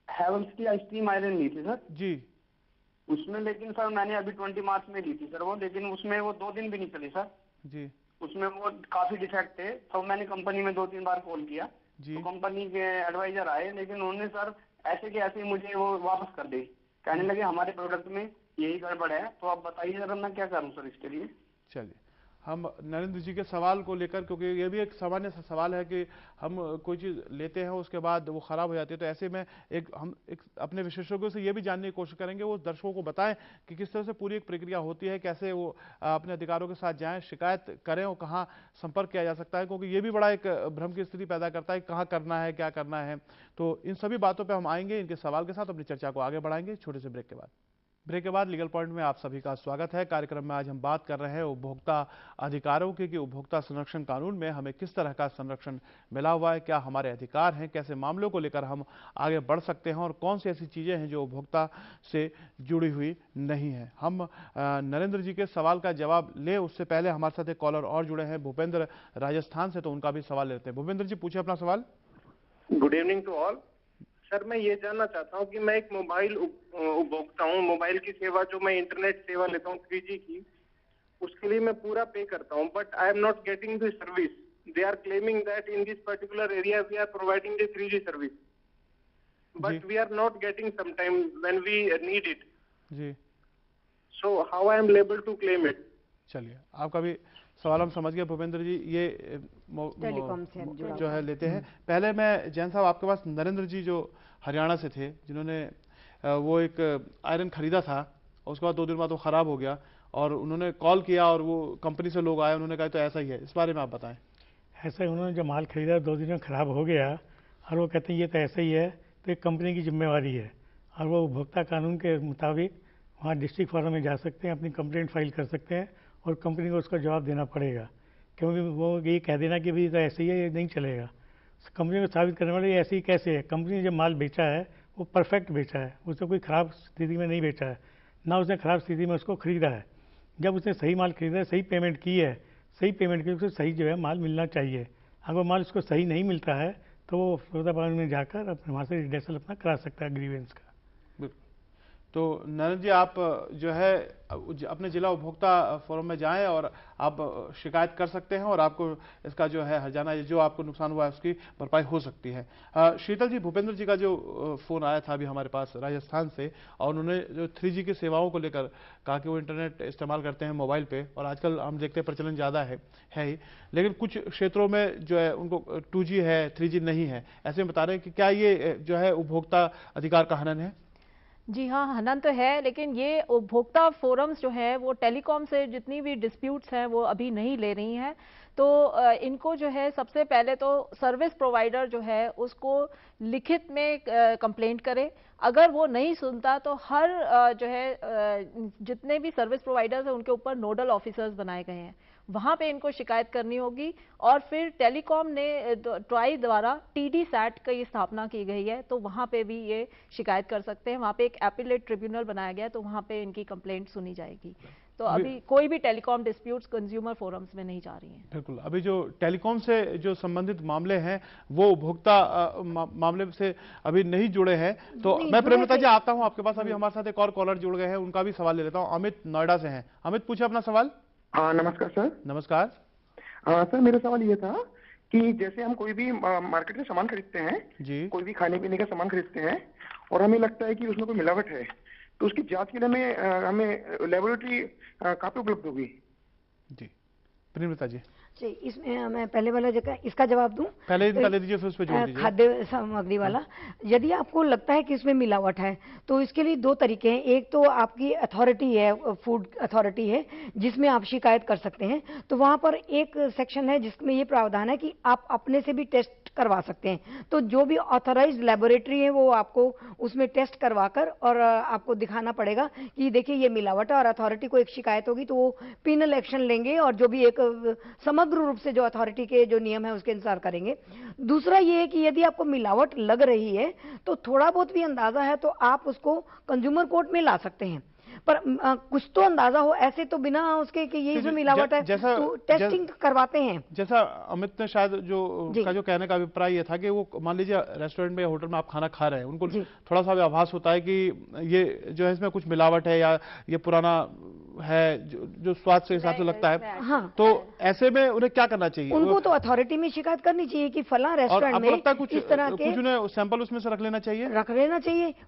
हेवल्स की स्टीम आयरन ली थी सर जी। उसमें लेकिन सर मैंने अभी 20 मार्च में ली थी सर वो, लेकिन उसमें वो 2 दिन भी नहीं चली सर जी। उसमें वो काफी डिफेक्ट थे। तो मैंने कंपनी में 2-3 बार कॉल किया जी। तो कंपनी के एडवाइजर आए, लेकिन उन्होंने सर ऐसे के ऐसे मुझे वो वापस कर दी, कहने लगे हमारे प्रोडक्ट में यही गड़बड़ है। तो आप बताइए सर मैं क्या करूं सर इसके लिए। चलिए, हम नरेंद्र जी के सवाल को लेकर, क्योंकि ये भी एक सामान्य सा सवाल है कि हम कोई चीज़ लेते हैं उसके बाद वो ख़राब हो जाती है, तो ऐसे में हम अपने विशेषज्ञों से ये भी जानने की कोशिश करेंगे, वो दर्शकों को बताएं कि किस तरह से पूरी एक प्रक्रिया होती है, कैसे वो अपने अधिकारों के साथ जाएं, शिकायत करें और कहाँ संपर्क किया जा सकता है, क्योंकि ये भी बड़ा एक भ्रम की स्थिति पैदा करता है कहाँ करना है, क्या करना है। तो इन सभी बातों पर हम आएंगे, इनके सवाल के साथ अपनी चर्चा को आगे बढ़ाएंगे छोटे से ब्रेक के बाद। ब्रेक के बाद लीगल पॉइंट में आप सभी का स्वागत है। कार्यक्रम में आज हम बात कर रहे हैं उपभोक्ता अधिकारों की, कि उपभोक्ता संरक्षण कानून में हमें किस तरह का संरक्षण मिला हुआ है, क्या हमारे अधिकार हैं, कैसे मामलों को लेकर हम आगे बढ़ सकते हैं और कौन सी ऐसी चीज़ें हैं जो उपभोक्ता से जुड़ी हुई नहीं है। हम नरेंद्र जी के सवाल का जवाब ले उससे पहले हमारे साथ एक कॉलर और जुड़े हैं भूपेंद्र राजस्थान से, तो उनका भी सवाल लेते हैं। भूपेंद्र जी पूछिए अपना सवाल। Good evening to all. Sir मैं ये जानना चाहता हूँ कि मैं एक मोबाइल उपभोक्ता हूँ, मोबाइल की सेवा जो मैं इंटरनेट सेवा लेता हूँ 3G की, उसके लिए मैं पूरा पे करता हूँ, but I am not getting the service. They are claiming that in this particular area we are providing the 3G service, but we are not getting sometime when we need it जी। So how I am able to claim it. चलिए, आपका भी सवाल हम समझ गए भूपेंद्र जी। ये जो है लेते हैं। पहले मैं जैन साहब आपके पास, नरेंद्र जी जो हरियाणा से थे, जिन्होंने वो एक आयरन खरीदा था और उसके बाद 2 दिन बाद वो ख़राब हो गया और उन्होंने कॉल किया और वो कंपनी से लोग आए, उन्होंने कहा तो ऐसा ही है, इस बारे में आप बताएं। ऐसा ही, उन्होंने जो माल खरीदा 2 दिन में ख़राब हो गया और वो कहते हैं ये तो ऐसा ही है, तो एक कंपनी की जिम्मेवारी है और वो उपभोक्ता कानून के मुताबिक वहाँ डिस्ट्रिक्ट फोरम में जा सकते हैं, अपनी कंप्लेंट फाइल कर सकते हैं और कंपनी को उसका जवाब देना पड़ेगा, क्योंकि वो ये कह देना कि भाई तो ऐसे ही है, ये नहीं चलेगा। कंपनी को साबित करने वाले ऐसे ही कैसे है। कंपनी ने जब माल बेचा है वो परफेक्ट बेचा है, उसको कोई ख़राब स्थिति में नहीं बेचा है, ना उसने ख़राब स्थिति में उसको ख़रीदा है। जब उसने सही माल खरीदा है, सही पेमेंट की है, सही पेमेंट की, उसको सही जो है माल मिलना चाहिए। अगर वो माल उसको सही नहीं मिलता है तो वो फरीदाबाद में जाकर अपने वहाँ से रिडर्सल अपना करा सकता है ग्रीवेंस का। तो नरेंद्र जी, आप जो है अपने जिला उपभोक्ता फोरम में जाएं और आप शिकायत कर सकते हैं और आपको इसका जो है हर्जाना जो आपको नुकसान हुआ है उसकी भरपाई हो सकती है। शीतल जी, भूपेंद्र जी का जो फोन आया था अभी हमारे पास राजस्थान से, और उन्होंने जो 3G की सेवाओं को लेकर कहा कि वो इंटरनेट इस्तेमाल करते हैं मोबाइल पे, और आजकल हम देखते हैं प्रचलन ज़्यादा है ही, लेकिन कुछ क्षेत्रों में जो है उनको 2G है, 3G नहीं है। ऐसे में बता रहे हैं कि क्या ये जो है उपभोक्ता अधिकार का हनन है? जी हाँ, हनन तो है, लेकिन ये उपभोक्ता फोरम्स जो है वो टेलीकॉम से जितनी भी डिस्प्यूट्स हैं वो अभी नहीं ले रही हैं। तो इनको जो है सबसे पहले तो सर्विस प्रोवाइडर जो है उसको लिखित में कंप्लेंट करे। अगर वो नहीं सुनता तो हर जो है जितने भी सर्विस प्रोवाइडर्स हैं उनके ऊपर नोडल ऑफिसर्स बनाए गए हैं, वहां पे इनको शिकायत करनी होगी। और फिर टेलीकॉम ने ट्राई द्वारा TD सैट की स्थापना की गई है, तो वहां पे भी ये शिकायत कर सकते हैं। वहां पे एक एपिलेट ट्रिब्यूनल बनाया गया है, तो वहां पे इनकी कंप्लेंट सुनी जाएगी। तो अभी कोई भी टेलीकॉम डिस्प्यूट्स कंज्यूमर फोरम्स में नहीं जा रही हैं। बिल्कुल, अभी जो टेलीकॉम से जो संबंधित मामले हैं वो उपभोक्ता मामले से अभी नहीं जुड़े हैं। तो मैं प्रेमलता जी आता हूं आपके पास। अभी हमारे साथ एक और कॉलर जुड़ गए हैं, उनका भी सवाल ले लेता हूं। अमित नोएडा से हैं। अमित, पूछे अपना सवाल। हाँ, नमस्कार सर। नमस्कार सर, मेरा सवाल ये था कि जैसे हम कोई भी मार्केट से सामान खरीदते हैं जी, कोई भी खाने पीने का सामान खरीदते हैं और हमें लगता है कि उसमें कोई मिलावट है, तो उसकी जांच के लिए हमें लेबोरेटरी कहाँ पे उपलब्ध होगी? जी, प्रेमलता जी। इसमें मैं पहले वाला जगह इसका जवाब दूं। पहले इनका ले दीजिए, फिर उस पे जोड़ दीजिए। खाद्य सामग्री वाला, यदि आपको लगता है कि इसमें मिलावट है तो इसके लिए दो तरीके हैं। एक तो आपकी अथॉरिटी है, फूड अथॉरिटी है, जिसमें आप शिकायत कर सकते हैं। तो वहां पर एक सेक्शन है जिसमें ये प्रावधान है कि आप अपने से भी टेस्ट करवा सकते हैं। तो जो भी ऑथराइज्ड लेबोरेटरी है वो आपको उसमें टेस्ट करवाकर और आपको दिखाना पड़ेगा कि देखिए ये मिलावट है, और अथॉरिटी को एक शिकायत होगी तो वो पिनल एक्शन लेंगे और जो भी एक समग्र रूप से जो अथॉरिटी के जो नियम है उसके अनुसार करेंगे। दूसरा ये है कि यदि आपको मिलावट लग रही है तो थोड़ा बहुत भी अंदाजा है तो आप उसको कंज्यूमर कोर्ट में ला सकते हैं, पर कुछ तो अंदाजा हो, ऐसे तो बिना उसके कि ये जो मिलावट है तो टेस्टिंग करवाते हैं। जैसा अमित ने शायद जो कहने का अभिप्राय ये था कि वो मान लीजिए रेस्टोरेंट में या होटल में आप खाना खा रहे हैं, उनको थोड़ा सा भी आभास होता है कि ये जो है इसमें कुछ मिलावट है या ये पुराना है जो स्वाद से हिसाब से लगता है। हाँ। तो ऐसे में उन्हें क्या करना चाहिए? उनको तो अथॉरिटी में शिकायत करनी चाहिए कि फला रेस्टोरेंट में कुछ इस तरह के कुछ उन्हें सैंपल उसमें से रख लेना चाहिए,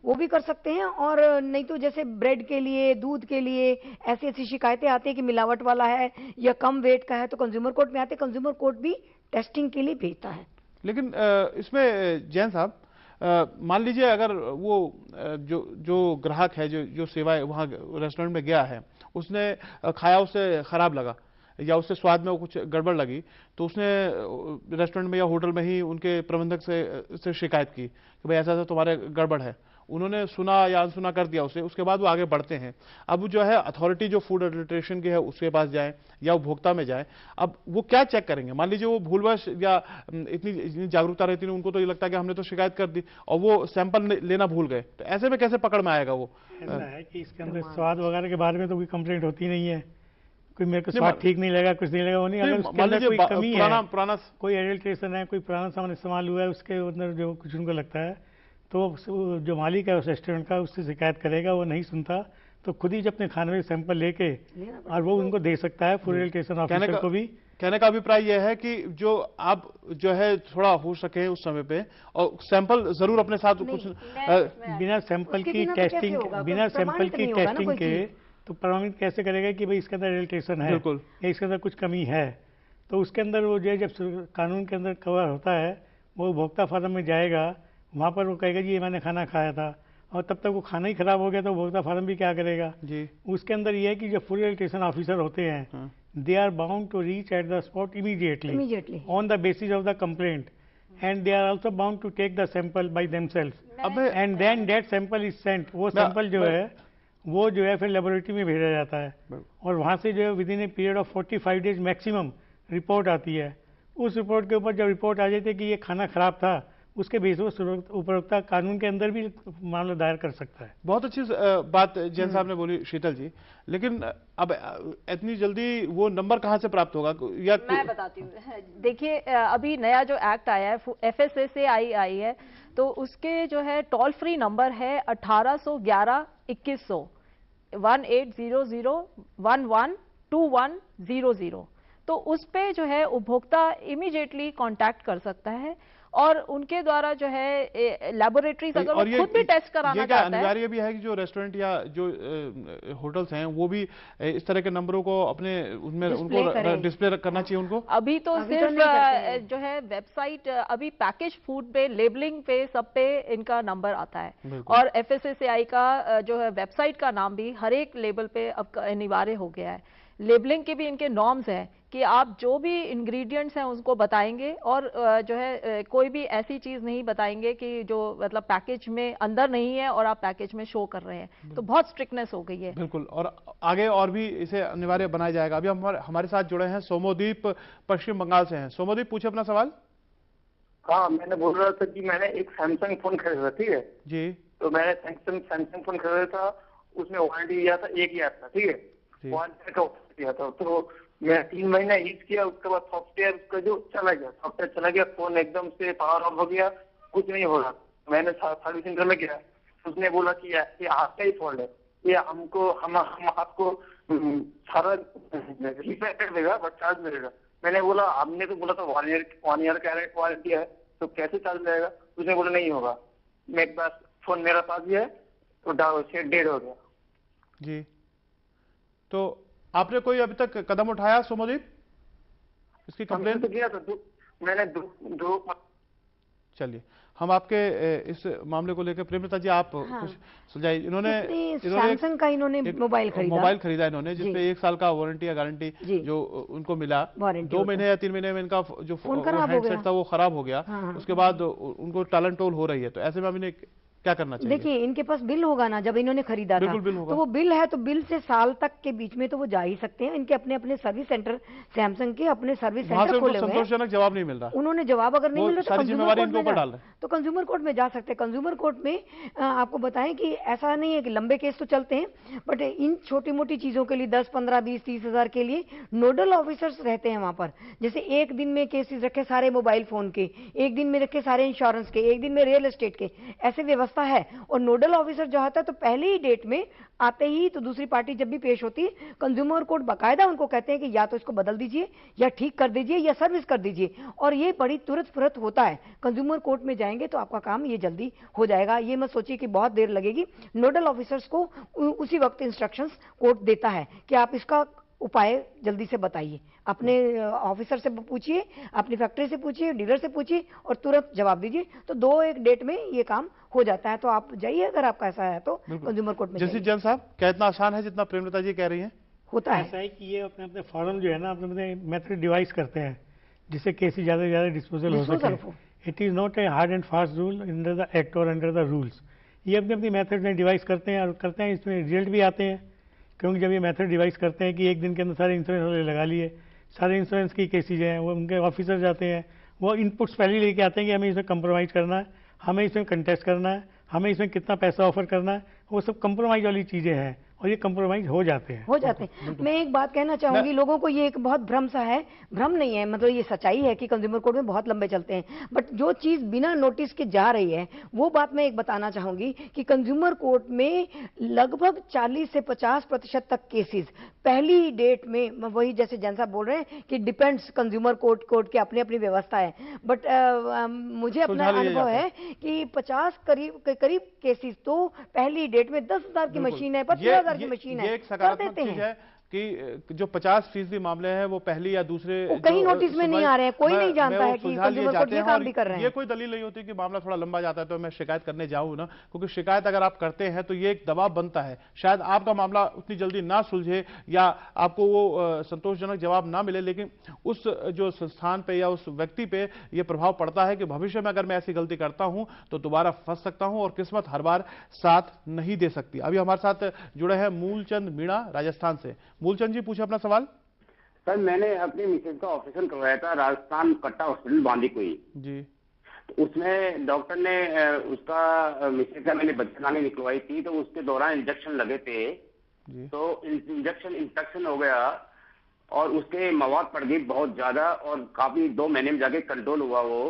वो भी कर सकते हैं। और नहीं तो जैसे ब्रेड के लिए, दूध के लिए ऐसी शिकायतें आती है कि मिलावट वाला है या कम वेट का है, तो कंज्यूमर कोर्ट में आते, कंज्यूमर कोर्ट भी टेस्टिंग के लिए भेजता है। लेकिन इसमें जैन साहब, मान लीजिए अगर वो जो ग्राहक है जो सेवा वहाँ रेस्टोरेंट में गया है, उसने खाया, उसे खराब लगा या उससे स्वाद में कुछ गड़बड़ लगी, तो उसने रेस्टोरेंट में या होटल में ही उनके प्रबंधक से शिकायत की कि भाई ऐसा तुम्हारे गड़बड़ है। उन्होंने सुना या अनसुना कर दिया उसे, उसके बाद वो आगे बढ़ते हैं। अब जो है अथॉरिटी जो फूड एडल्ट्रेशन की है उसके पास जाए या उपभोक्ता में जाए, अब वो क्या चेक करेंगे? मान लीजिए वो भूलवश या इतनी जागरूकता रहती है, उनको तो ये लगता है कि हमने तो शिकायत कर दी और वो सैंपल लेना भूल गए, तो ऐसे में कैसे पकड़ में आएगा वो? ऐसा है कि इसके अंदर स्वाद वगैरह के बारे में तो कोई कंप्लेंट होती नहीं है, कोई मेरे को स्वाद ठीक नहीं लगा, कुछ नहीं लगा, वो नहीं। अगर उसके अंदर कोई कमी है, पुराना कोई एडल्ट्रेशन है, कोई पुराना सामान इस्तेमाल हुआ है, उसके अंदर जो कुछ उनको लगता है तो जो मालिक है उस रेस्टोरेंट का उससे शिकायत करेगा। वो नहीं सुनता तो खुद ही जब अपने खाने में सैंपल लेके और वो उनको दे सकता है फूड एडल्ट्रेशन ऑफिसर को भी। कहने का अभिप्राय यह है कि जो आप जो है थोड़ा हो सके उस समय पे और सैंपल जरूर अपने साथ कुछ बिना सैंपल की टेस्टिंग के तो प्रमाणित कैसे करेगा कि भाई इसके अंदर एडल्ट्रेशन है या इसके अंदर कुछ कमी है। तो उसके अंदर वो जो जब कानून के अंदर कवर होता है वो उपभोक्ता फार्म में जाएगा, वहाँ पर वो कहेगा जी ये मैंने खाना खाया था, और तब तक वो खाना ही खराब हो गया तो उपभोक्ता फार्म भी क्या करेगा जी। उसके अंदर ये है कि जो फूड एडल्ट्रेशन ऑफिसर होते हैं they are bound to reach at the spot immediately on the basis of the complaint, and they are also bound to take the sample by themselves and then that sample is sent. वो sample जो है वो जो है फिर laboratory में भेजा जाता है और वहाँ से जो है with in a period of 45 days maximum report आती है। उस रिपोर्ट के ऊपर जब रिपोर्ट आ जाती है कि ये खाना खराब था, उसके बेसिस पर उपभोक्ता कानून के अंदर भी मामला दायर कर सकता है। बहुत अच्छी बात जैन साहब ने बोली शीतल जी, लेकिन अब इतनी जल्दी वो नंबर कहाँ से प्राप्त होगा या मैं बताती हूँ। देखिए अभी नया जो एक्ट आया है FSSAI आई है, तो उसके जो है टोल फ्री नंबर है 1811 2100 1800112100। तो उस पे जो है उपभोक्ता इमीडिएटली कांटेक्ट कर सकता है और उनके द्वारा जो है लैबोरेटरीज अगर वो खुद भी टेस्ट कराना चाहता है। अनिवार्य भी है कि जो रेस्टोरेंट या जो होटल्स हैं वो भी इस तरह के नंबरों को अपने उनमें उनको डिस्प्ले करना चाहिए उनको। अभी तो सिर्फ जो है वेबसाइट, अभी पैकेज फूड पे, लेबलिंग पे, सब पे इनका नंबर आता है और FSSAI का जो है वेबसाइट का नाम भी हर एक लेबल पे अब अनिवार्य हो गया है। लेबलिंग के भी इनके नॉर्म्स हैं कि आप जो भी इंग्रेडिएंट्स हैं उसको बताएंगे और जो है कोई भी ऐसी चीज नहीं बताएंगे कि जो मतलब पैकेज में अंदर नहीं है और आप पैकेज में शो कर रहे हैं। तो बहुत स्ट्रिक्टनेस हो गई है। बिल्कुल, और आगे और भी इसे अनिवार्य बनाया जाएगा। अभी हमारे साथ जुड़े हैं सोमोदीप, पश्चिम बंगाल से हैं। सोमोदीप, पूछे अपना सवाल। हाँ, मैंने बोल रहा था कि मैंने एक सैमसंग फोन खरीदा, ठीक है जी। तो मैंने सैमसंग फोन खरीदा था, उसमें वारंटी दिया था, एक ही था, ठीक है, वारंटी का ऑफर दिया था। तो मैं 3 महीना यूज किया, उसके बाद सॉफ्टवेयर उसका जो सॉफ्टवेयर चला गया, फोन एकदम से पावर ऑफ हो गया, कुछ नहीं हो रहा। मैंने सर्विस सेंटर में गया, उसने बोला कि ये आपका ही फॉल्ट है, ये हम आपको सारा रिपेयर कर देगा बट चार्ज मिलेगा। मैंने बोला आपने तो बोला था 1 ईयर का वारंटी है, तो कैसे चार्ज रहेगा? उसने बोला नहीं होगा, मेरे पास फोन मेरा पास ही है, तो डेड हो गया। जी, तो आपने कोई अभी तक कदम उठाया सोमोदीप इसकी कंप्लेन? तो किया था, मैंने दो। चलिए, हम आपके इस मामले को लेकर प्रेमलता जी आप कुछ सुझाइए। इन्होंने सैमसंग का मोबाइल खरीदा इन्होंने, जिसपे 1 साल का वारंटी या गारंटी जो उनको मिला, 2 महीने या 3 महीने में इनका जो हैंडसेट था वो खराब हो गया। उसके बाद उनको टालन टोल हो रही है। तो ऐसे में इन्हें क्या करना चाहिए? देखिए, इनके पास बिल होगा ना, जब इन्होंने खरीदा था तो वो बिल है, तो बिल से साल तक के बीच में तो वो जा ही सकते हैं। इनके अपने अपने सर्विस सेंटर, सैमसंग के अपने सर्विस सेंटर खोले हुए हैं। संतोषजनक जवाब नहीं मिल रहा, उन्होंने जवाब अगर नहीं मिल रहा तो कंज्यूमर कोर्ट में जा सकते हैं। कंज्यूमर कोर्ट में आपको बताएं कि ऐसा नहीं है कि लंबे केस तो चलते हैं, बट इन छोटी मोटी चीजों के लिए 10, 15, 20, 30 हजार के लिए नोडल ऑफिसर्स रहते हैं वहां पर। जैसे एक दिन में केसेस रखे सारे मोबाइल फोन के, एक दिन में रखे सारे इंश्योरेंस के, एक दिन में रियल एस्टेट के, ऐसे व्यवस्था है। और नोडल ऑफिसर जो होता है तो पहले ही डेट में आते ही, तो दूसरी पार्टी जब भी पेश होती है, कंज्यूमर कोर्ट बाकायदा उनको कहते हैं कि या तो इसको बदल दीजिए, या ठीक कर दीजिए, या सर्विस कर दीजिए। और ये बड़ी तुरंत फुरत होता है। कंज्यूमर कोर्ट में जाएंगे तो आपका काम ये जल्दी हो जाएगा। ये मत सोचिए कि बहुत देर लगेगी। नोडल ऑफिसर्स को उसी वक्त इंस्ट्रक्शंस कोर्ट देता है कि आप इसका उपाय जल्दी से बताइए। अपने ऑफिसर से पूछिए, अपनी फैक्ट्री से पूछिए, डीलर से पूछिए और तुरंत जवाब दीजिए। तो 2-1 डेट में ये काम हो जाता है। तो आप जाइए, अगर आपका ऐसा है तो कंज्यूमर कोर्ट में। जैसे जैन साहब, क्या इतना आसान है जितना प्रेमलता जी कह रही हैं? होता है ऐसा है कि ये अपने अपने फॉर्म जो है ना, अपने मेथड डिवाइस करते हैं जिससे केसेस ज्यादा से ज्यादा डिस्पोजल हो सके। It is not a hard and fast rule under the act और अंडर द रूल्स। ये अपनी अपनी मेथड में डिवाइस करते हैं और करते हैं, इसमें रिजल्ट भी आते हैं। क्योंकि जब ये मेथड डिवाइस करते हैं कि एक दिन के अंदर सारे इंश्योरेंस वाले लगा लिए, सारे इंश्योरेंस की केसेज हैं, वो उनके ऑफिसर जाते हैं, वो इनपुट्स पहले लेके आते हैं कि हमें इसमें कंप्रोमाइज़ करना है, हमें इसमें कंटेस्ट करना है, हमें इसमें कितना पैसा ऑफर करना है। वो सब कंप्रोमाइज वाली चीज़ें हैं और ये कंप्रोमाइज हो जाते हैं। मैं एक बात कहना चाहूंगी, लोगों को ये एक बहुत भ्रम सा है, भ्रम नहीं है, मतलब ये सच्चाई है कि कंज्यूमर कोर्ट में बहुत लंबे चलते हैं। बट जो चीज बिना नोटिस के जा रही है, वो बात मैं एक बताना चाहूंगी कि कंज्यूमर कोर्ट में लगभग 40 से 50% तक केसेस पहली डेट में, वही जैसे जैन साहब बोल रहे हैं कि डिपेंड्स, कंज्यूमर कोर्ट की अपनी अपनी व्यवस्था है। बट मुझे अपना अनुभव है कि 50 करीब केसेस तो पहली डेट में 10,000 की मशीन है, 25,000 की मशीन है, ये एक सकारात्मक चीज है कि जो 50% मामले हैं वो पहली या दूसरे कहीं नोटिस में नहीं आ रहे हैं, कोई नहीं जानता है कि कंज्यूमर कोर्ट ये काम भी कर रहे हैं। ये कोई दलील नहीं होती कि मामला थोड़ा लंबा जाता है तो मैं शिकायत करने जाऊं ना, क्योंकि शिकायत अगर आप करते हैं तो ये एक दबाव बनता है। शायद आपका मामला उतनी जल्दी ना सुलझे या आपको वो संतोषजनक जवाब ना मिले, लेकिन उस जो संस्थान पे या उस व्यक्ति पे ये प्रभाव पड़ता है कि भविष्य में अगर मैं ऐसी गलती करता हूं तो दोबारा फंस सकता हूं और किस्मत हर बार साथ नहीं दे सकती। अभी हमारे साथ जुड़े हैं मूलचंद मीणा राजस्थान से। मूलचंद जी, पूछे अपना सवाल। सर, मैंने अपनी मिसेज का ऑपरेशन करवाया था राजस्थान कट्टा हॉस्पिटल बांदीकुई जी। उसमें डॉक्टर ने उसका मिसेज का मैंने बच्चेदानी निकलवाई थी, तो उसके दौरान इंजेक्शन लगे थे तो इंजेक्शन इंफेक्शन हो गया और उसके मवाद पड़ गई बहुत ज्यादा और काफी 2 महीने में जाके कंट्रोल हुआ वो।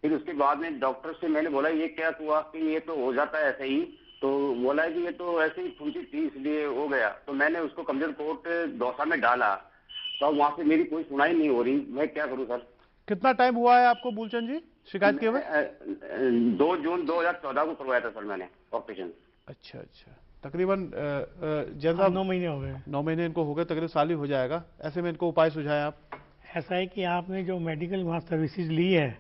फिर उसके बाद में डॉक्टर से मैंने बोला ये क्या हुआ कि ये तो हो जाता है ऐसे ही, तो बोला कि ये तो ऐसे ही फुंसी थी इसलिए हो गया। तो मैंने उसको कमजोर कोर्ट दौसा में डाला, तो वहां से मेरी कोई सुनाई नहीं हो रही, मैं क्या करूं सर? कितना टाइम हुआ है आपको मूलचंद जी शिकायत किए हुए? 2 जून 2014 को करवाया था सर मैंने ऑपरेशन। अच्छा अच्छा, तकरीबन 9 महीने हो गए। 9 महीने इनको हो गए, तकरीबन साल ही हो जाएगा। ऐसे में इनको उपाय सुझाएं आप। ऐसा है कि आपने जो मेडिकल वहाँ सर्विसेज ली है,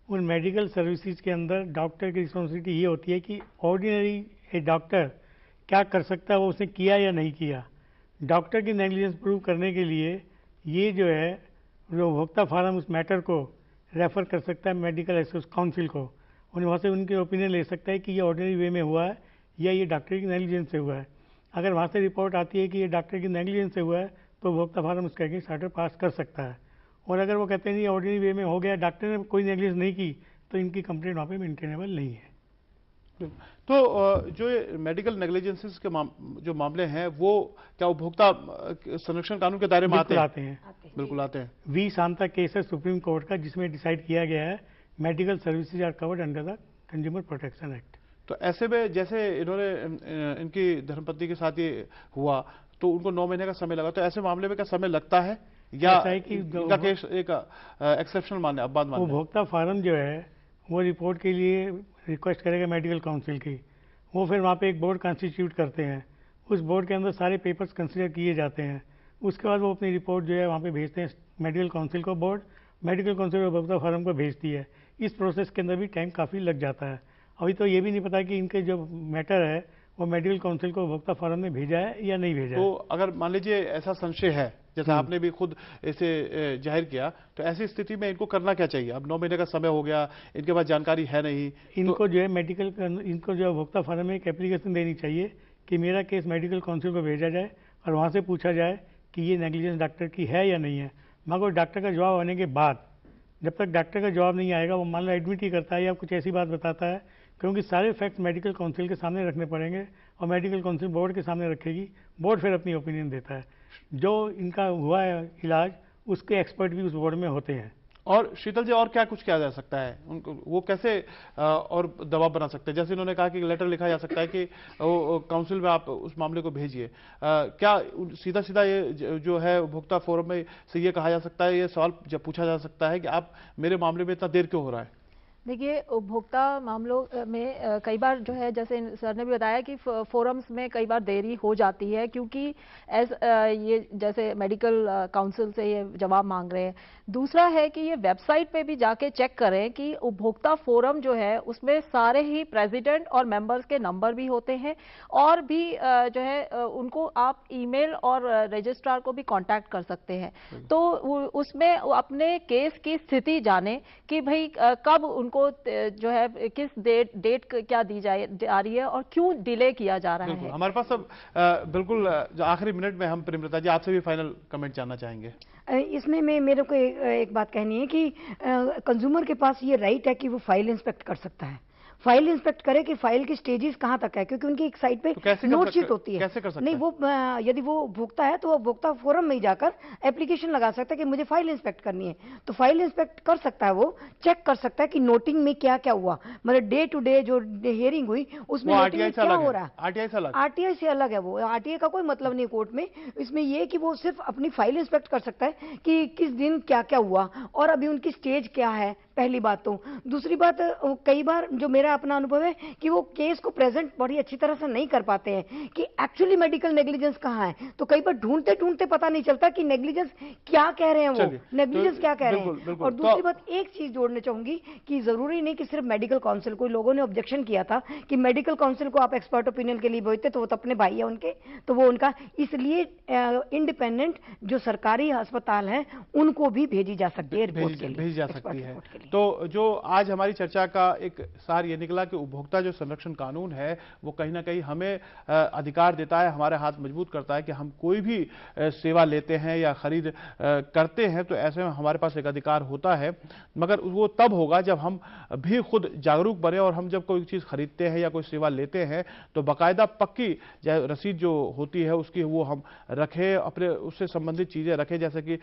उन मेडिकल सर्विसेज के अंदर डॉक्टर की रिस्पॉन्सिबिलिटी ये होती है कि ऑर्डिनरी एक डॉक्टर क्या कर सकता है वो उसने किया या नहीं किया। डॉक्टर की नेग्लिजेंस प्रूव करने के लिए ये जो है जो उपभोक्ता फार्म उस मैटर को रेफर कर सकता है मेडिकल एसेस काउंसिल को, उन्हें वहाँ से उनके ओपिनियन ले सकता है कि ये ऑर्डिनरी वे में हुआ है या ये डॉक्टर की नेग्लिजेंस से हुआ है। अगर वहाँ से रिपोर्ट आती है कि ये डॉक्टर की नेग्लिजेंस से हुआ है तो उपभोक्ता फार्म उसके अगेंस्ट ऑर्डर पास कर सकता है। और अगर वो कहते हैं नहीं ऑर्डिनरी वे में हो गया, डॉक्टर ने कोई नेग्लिजेंस नहीं की, तो इनकी कंप्लेंट वहाँ पे मेंटेनेबल नहीं है। तो जो मेडिकल नेग्लिजेंसेस के जो मामले हैं वो क्या उपभोक्ता संरक्षण कानून के दायरे में आते हैं? बिल्कुल आते हैं। वी शांता केस है सुप्रीम कोर्ट का, जिसमें डिसाइड किया गया है medical services are covered under the consumer protection act. तो ऐसे में जैसे इन्होंने इनकी धर्मपत्नी के साथ ये हुआ तो उनको 9 महीने का समय लगा, तो ऐसे मामले में क्या समय लगता है या इनका केस एक एक्सेप्शनल माने अब बात माने? उपभोक्ता फार्म जो है वो रिपोर्ट के लिए रिक्वेस्ट करेगा मेडिकल काउंसिल की, वो फिर वहाँ पे एक बोर्ड कॉन्स्टिट्यूट करते हैं, उस बोर्ड के अंदर सारे पेपर्स कंसिडर किए जाते हैं, उसके बाद वो अपनी रिपोर्ट जो है वहाँ पे भेजते हैं मेडिकल काउंसिल को, बोर्ड मेडिकल काउंसिल उपभोक्ता फार्म को भेजती है। इस प्रोसेस के अंदर भी टाइम काफ़ी लग जाता है। अभी तो ये भी नहीं पता कि इनके जो मैटर है वो मेडिकल काउंसिल को उपभोक्ता फार्म में भेजा है या नहीं भेजा तो है। अगर मान लीजिए ऐसा संशय है जैसा आपने भी खुद इसे जाहिर किया, तो ऐसी स्थिति में इनको करना क्या चाहिए? अब 9 महीने का समय हो गया, इनके पास जानकारी है नहीं, इनको जो है मेडिकल इनको जो उपभोक्ता फार्म में एक एप्लीकेशन देनी चाहिए कि मेरा केस मेडिकल काउंसिल को भेजा जाए और वहाँ से पूछा जाए कि ये नेग्लिजेंस डॉक्टर की है या नहीं है। मगर डॉक्टर का जवाब आने के बाद, जब तक डॉक्टर का जवाब नहीं आएगा, वो मान लो एडमिट ही करता है या कुछ ऐसी बात बताता है, क्योंकि सारे फैक्ट्स मेडिकल काउंसिल के सामने रखने पड़ेंगे और मेडिकल काउंसिल बोर्ड के सामने रखेगी, बोर्ड फिर अपनी ओपिनियन देता है। जो इनका हुआ है इलाज उसके एक्सपर्ट भी उस बोर्ड में होते हैं। और शीतल जी और क्या कुछ किया जा सकता है? उनको वो कैसे और दबाव बना सकते हैं? जैसे इन्होंने कहा कि लेटर लिखा जा सकता है कि काउंसिल में आप उस मामले को भेजिए, क्या सीधा सीधा ये जो है उपभोक्ता फोरम में से ये कहा जा सकता है, ये सवाल जब पूछा जा सकता है कि आप मेरे मामले में इतना देर क्यों हो रहा है? देखिए, उपभोक्ता मामलों में कई बार जो है, जैसे सर ने भी बताया कि फोरम्स में कई बार देरी हो जाती है, क्योंकि ये जैसे मेडिकल काउंसिल से ये जवाब मांग रहे हैं। दूसरा है कि ये वेबसाइट पे भी जाके चेक करें कि उपभोक्ता फोरम जो है उसमें सारे ही प्रेसिडेंट और मेंबर्स के नंबर भी होते हैं, और भी जो है उनको आप ईमेल और रजिस्ट्रार को भी कांटेक्ट कर सकते हैं। तो उसमें अपने केस की स्थिति जाने कि भाई कब उनको जो है किस डेट क्या दी जा रही है और क्यों डिले किया जा रहा है। हमारे पास अब बिल्कुल आखिरी मिनट में हम प्रेमलता जी आपसे भी फाइनल कमेंट जानना चाहेंगे। इसमें मेरे को एक बात कहनी है कि कंज्यूमर के पास ये राइट है कि वो फाइल इंस्पेक्ट कर सकता है, फाइल इंस्पेक्ट करे कि फाइल की स्टेजेस कहां तक है, क्योंकि उनकी एक साइट पे नोट शीट होती है। कैसे कर सकते नहीं, वो यदि वो उपभोक्ता है तो वो उपभोक्ता फोरम में ही जाकर एप्लीकेशन लगा सकता है कि मुझे फाइल इंस्पेक्ट करनी है, तो फाइल इंस्पेक्ट कर सकता है, वो चेक कर सकता है कि नोटिंग में क्या क्या हुआ, मतलब डे टू डे जो हियरिंग हुई उसमें नोटिंग में क्या हो रहा है। आरटीआई से अलग है, वो आरटीआई का कोई मतलब नहीं कोर्ट में। इसमें यह कि वो सिर्फ अपनी फाइल इंस्पेक्ट कर सकता है कि किस दिन क्या क्या हुआ और अभी उनकी स्टेज क्या है, पहली बात। तो दूसरी बात, कई बार जो मेरा अपना अनुभव है कि वो केस को प्रेजेंट बड़ी अच्छी तरह से नहीं कर पाते हैं कि एक्चुअली मेडिकल नेग्लिजेंस कहाँ है, तो कई बार ढूंढते ढूंढते पता नहीं चलता कि नेग्लिजेंस क्या कह रहे हैं, वो नेग्लिजेंस क्या कह रहे हैं। और दूसरी बात, एक चीज जोड़ने चाहूंगी कि जरूरी नहीं कि सिर्फ मेडिकल काउंसिल को, लोगों ने ऑब्जेक्शन किया था कि मेडिकल काउंसिल को आप एक्सपर्ट ओपिनियन के लिए भेजते, तो वो तो अपने भाई है उनके, तो वो उनका, इसलिए इंडिपेंडेंट जो सरकारी अस्पताल है उनको भी भेजी जा सकती है रिपोर्ट के लिए, भेजी जा सकती है। तो जो आज हमारी चर्चा का एक सार ये निकला कि उपभोक्ता जो संरक्षण कानून है वो कहीं ना कहीं हमें अधिकार देता है, हमारे हाथ मजबूत करता है कि हम कोई भी सेवा लेते हैं या खरीद करते हैं तो ऐसे में हमारे पास एक अधिकार होता है, मगर वो तब होगा जब हम भी खुद जागरूक बने और हम जब कोई चीज़ खरीदते हैं या कोई सेवा लेते हैं तो बाकायदा पक्की रसीद जो होती है उसकी वो हम रखें, अपने उससे संबंधित चीज़ें रखें। जैसे कि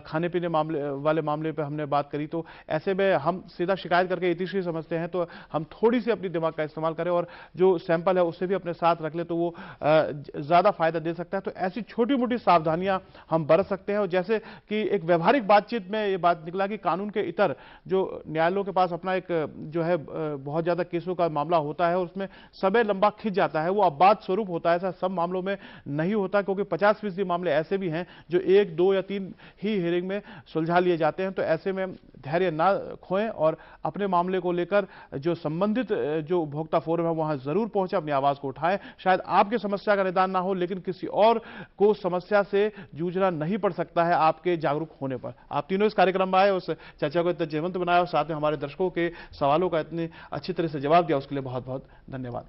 खाने पीने वाले मामले पर हमने बात करी, तो ऐसे में हम सीधा शिकायत करके इतिश्री समझते हैं, तो हम थोड़ी सी अपनी दिमाग का इस्तेमाल करें और जो सैंपल है उससे भी अपने साथ रख ले तो वो ज़्यादा फायदा दे सकता है। तो ऐसी छोटी मोटी सावधानियां हम बरत सकते हैं। और जैसे कि एक व्यवहारिक बातचीत में ये बात निकला कि कानून के इतर जो न्यायालयों के पास अपना एक जो है बहुत ज़्यादा केसों का मामला होता है, उसमें समय लंबा खिंच जाता है, वो अपवाद स्वरूप होता है, ऐसा सब मामलों में नहीं होता, क्योंकि 50% मामले ऐसे भी हैं जो 1, 2 या 3 ही हियरिंग में सुलझा लिए जाते हैं। तो ऐसे में धैर्य ना खोएं और अपने मामले को लेकर जो संबंधित जो उपभोक्ता फोरम है वहां जरूर पहुंचे, अपनी आवाज को उठाएं। शायद आपकी समस्या का निदान ना हो, लेकिन किसी और को समस्या से जूझना नहीं पड़ सकता है आपके जागरूक होने पर। आप तीनों इस कार्यक्रम में आए, उस चर्चा को इतना जीवंत बनाया और साथ में हमारे दर्शकों के सवालों का इतनी अच्छी तरह से जवाब दिया, उसके लिए बहुत बहुत धन्यवाद।